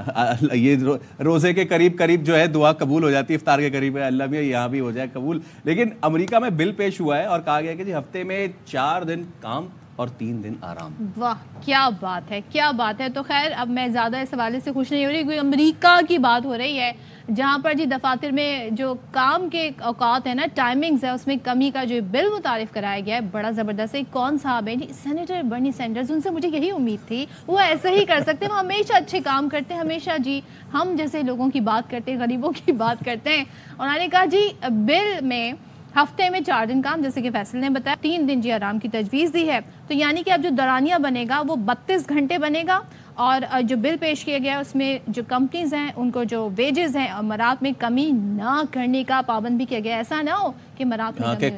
یہ روزے کے قریب جو ہے دعا قبول ہو جاتی ہے, افطار کے قریب ہے, اللہ بھی یہاں بھی ہو جائے قبول. لیکن امریکہ میں بل پیش ہوا ہے اور کہا گیا کہ جی ہفتے میں 4 دن کام اور 3 دن آرام. واہ کیا بات ہے, کیا بات ہے. تو خیر اب میں زیادہ اس حوالے سے خوش نہیں ہو رہی, کیونکہ امریکہ کی بات ہو رہی ہے جہاں پر جی دفاتر میں جو کام کے اوقات ہیں نا, ٹائمنگز ہے, اس میں کمی کا جو بل متعارف کرایا گیا ہے, بڑا زبردست ہے. کون صاحب ہیں جی, سینیٹر برنی سینڈرز, ان سے مجھے یہی امید تھی وہ ایسے ہی کر سکتے ہیں, وہ ہمیشہ اچھے کام کرتے ہیں, ہمیشہ جی ہم جیسے لوگوں کی بات کرتے ہیں, غریبوں کی بات کرتے ہیں. انہوں نے کہا جی بل میں ہفتے میں 4 دن کام, جیسے کہ فیصل نے بتایا, 3 دن جی آرام کی تجویز دی ہے. تو یعنی کہ اب جو دورانیہ بنے گا وہ 32 گھنٹے بنے گا, اور جو بل پیش کیا گیا ہے اس میں جو کمپنیز ہیں ان کو جو ویجز ہیں مرات میں کمی نہ کرنے کا پابند بھی کیا گیا. ایسا نہ ہو کہ مرات میں کہ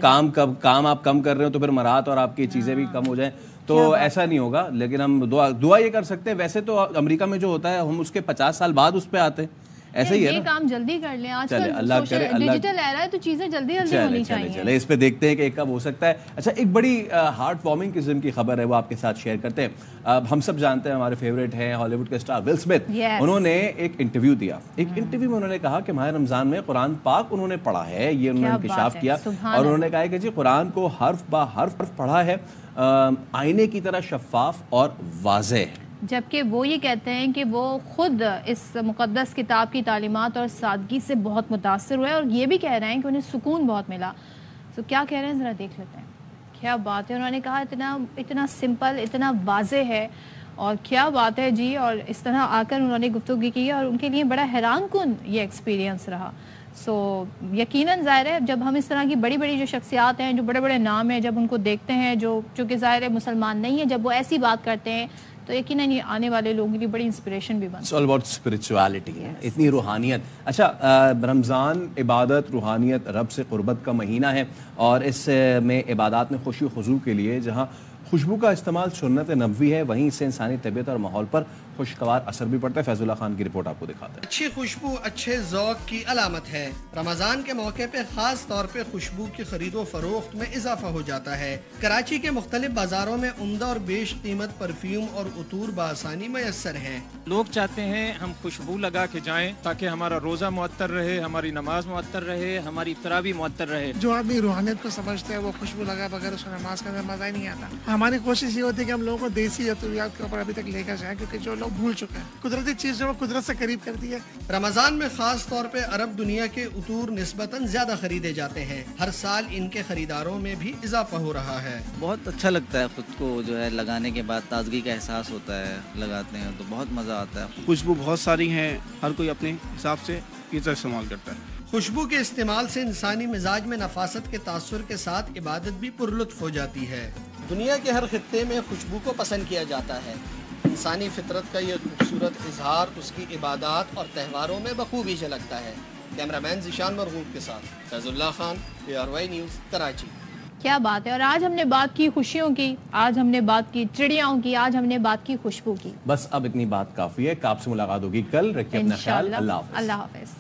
کام آپ کم کر رہے ہو تو پھر مرات اور آپ کی چیزیں بھی کم ہو جائیں, تو ایسا نہیں ہوگا. لیکن ہم دعا یہ کر سکتے ہیں. ویسے تو امریکہ میں جو ہوتا ہے ہم اس کے 50 سال بعد اس پہ آتے ہیں, ایسا ہی ہے, یہ کام جلدی کر لیں. آج کل ڈیجیٹل ایرا ہے تو چیزیں جلدی ہونی چاہیے. چلے اس پہ دیکھتے ہیں کہ کب ہو سکتا ہے. اچھا, ایک بڑی ہارٹ وارمنگ قسم کی خبر ہے, وہ آپ کے ساتھ شیئر کرتے ہیں. ہم سب جانتے ہیں, ہمارے فیوریٹ ہیں ہالی ووڈ کے اسٹار ول سمتھ. انہوں نے ایک انٹرویو دیا. ایک انٹرویو میں انہوں نے کہا کہ ماہ رمضان میں قرآن پاک انہوں نے پڑھا ہے, یہ انہوں نے انکشاف کیا, اور انہوں نے کہا کہ جی قرآن کو حرف با حرف پڑھا ہے, آئینے کی طرح شفاف اور واضح. جبکہ وہ یہ کہتے ہیں کہ وہ خود اس مقدس کتاب کی تعلیمات اور سادگی سے بہت متاثر ہوئے, اور یہ بھی کہہ رہے ہیں کہ انہیں سکون بہت ملا. تو کیا کہہ رہے ہیں ذرا دیکھ لیتے ہیں. کیا بات ہے, انہوں نے کہا اتنا سمپل, اتنا واضح ہے, اور کیا بات ہے جی. اور اس طرح آ کر انہوں نے گفتگو کی, اور ان کے لیے بڑا حیران کن یہ ایکسپیرینس رہا. سو یقیناً ظاہر ہے جب ہم اس طرح کی بڑی بڑی جو شخصیات ہیں, جو بڑے بڑے نام ہیں, جب ان کو دیکھتے ہیں جو کہ ظاہر ہے مسلمان نہیں ہیں, جب وہ ایسی بات کرتے ہیں تو یقیناً یہ آنے والے لوگوں کے لیے بڑی انسپریشن بھی بنتی ہے. It's all about spirituality, اتنی روحانیت. اچھا, رمضان عبادت, روحانیت, رب سے قربت کا مہینہ ہے, اور اس میں عبادات میں خوشی و خضوع کے لیے جہاں خوشبو کا استعمال سنت نبوی ہے, وہیں سے انسانی طبیعت اور ماحول پر خوشگوار اثر بھی پڑتا ہے. فیض اللہ خان کی رپورٹ آپ کو دکھاتے ہیں. اچھی خوشبو اچھے ذوق کی علامت ہے. رمضان کے موقع پہ خاص طور پہ خوشبو کی خرید و فروخت میں اضافہ ہو جاتا ہے. کراچی کے مختلف بازاروں میں عمدہ اور بیش قیمت پرفیوم اور عطور بآسانی میسر ہیں. لوگ چاہتے ہیں ہم خوشبو لگا کے جائیں تاکہ ہمارا روزہ معطر رہے, ہماری نماز معطر رہے, ہماری افطار بھی معطر رہے. جو آدمی روحانیت کو سمجھتے ہیں وہ خوشبو لگا بغیر اس کو نماز کرنے میں مزہ ہی نہیں آتا. ہماری کوشش یہ ہوتی ہے کہ ہم لوگوں کو دیسی ضروریات کے اوپر ابھی تک لے کر جائیں, کیونکہ جو لوگ بھول چکے ہیں قدرتی چیز جو قدرت سے قریب کرتی ہے. رمضان میں خاص طور پہ عرب دنیا کے عطور نسبتاً زیادہ خریدے جاتے ہیں. ہر سال ان کے خریداروں میں بھی اضافہ ہو رہا ہے. بہت اچھا لگتا ہے, خود کو جو ہے لگانے کے بعد تازگی کا احساس ہوتا ہے, لگاتے ہیں تو بہت مزہ آتا ہے. خوشبو بہت ساری ہیں, ہر کوئی اپنے حساب سے چیزیں استعمال کرتا ہے. خوشبو کے استعمال سے انسانی مزاج میں نفاست کے تاثر کے ساتھ عبادت بھی پرلطف ہو جاتی ہے. دنیا کے ہر خطے میں خوشبو کو پسند کیا جاتا ہے. انسانی فطرت کا یہ خوبصورت اظہار اس کی عبادات اور تہواروں میں بخوبی جھلکتا ہے. کیمرہ مین ذیشان مرغوب کے ساتھ فیض اللہ خان, PRY نیوز, کراچی. کیا بات ہے. اور آج ہم نے بات کی خوشیوں کی, آج ہم نے بات کی چڑیاؤں کی, آج ہم نے بات کی خوشبو کی. بس اب اتنی بات کافی ہے. آپ سے ملاقات ہوگی کل. رکھیے اپنا خیال. اللہ حافظ. اللہ حافظ.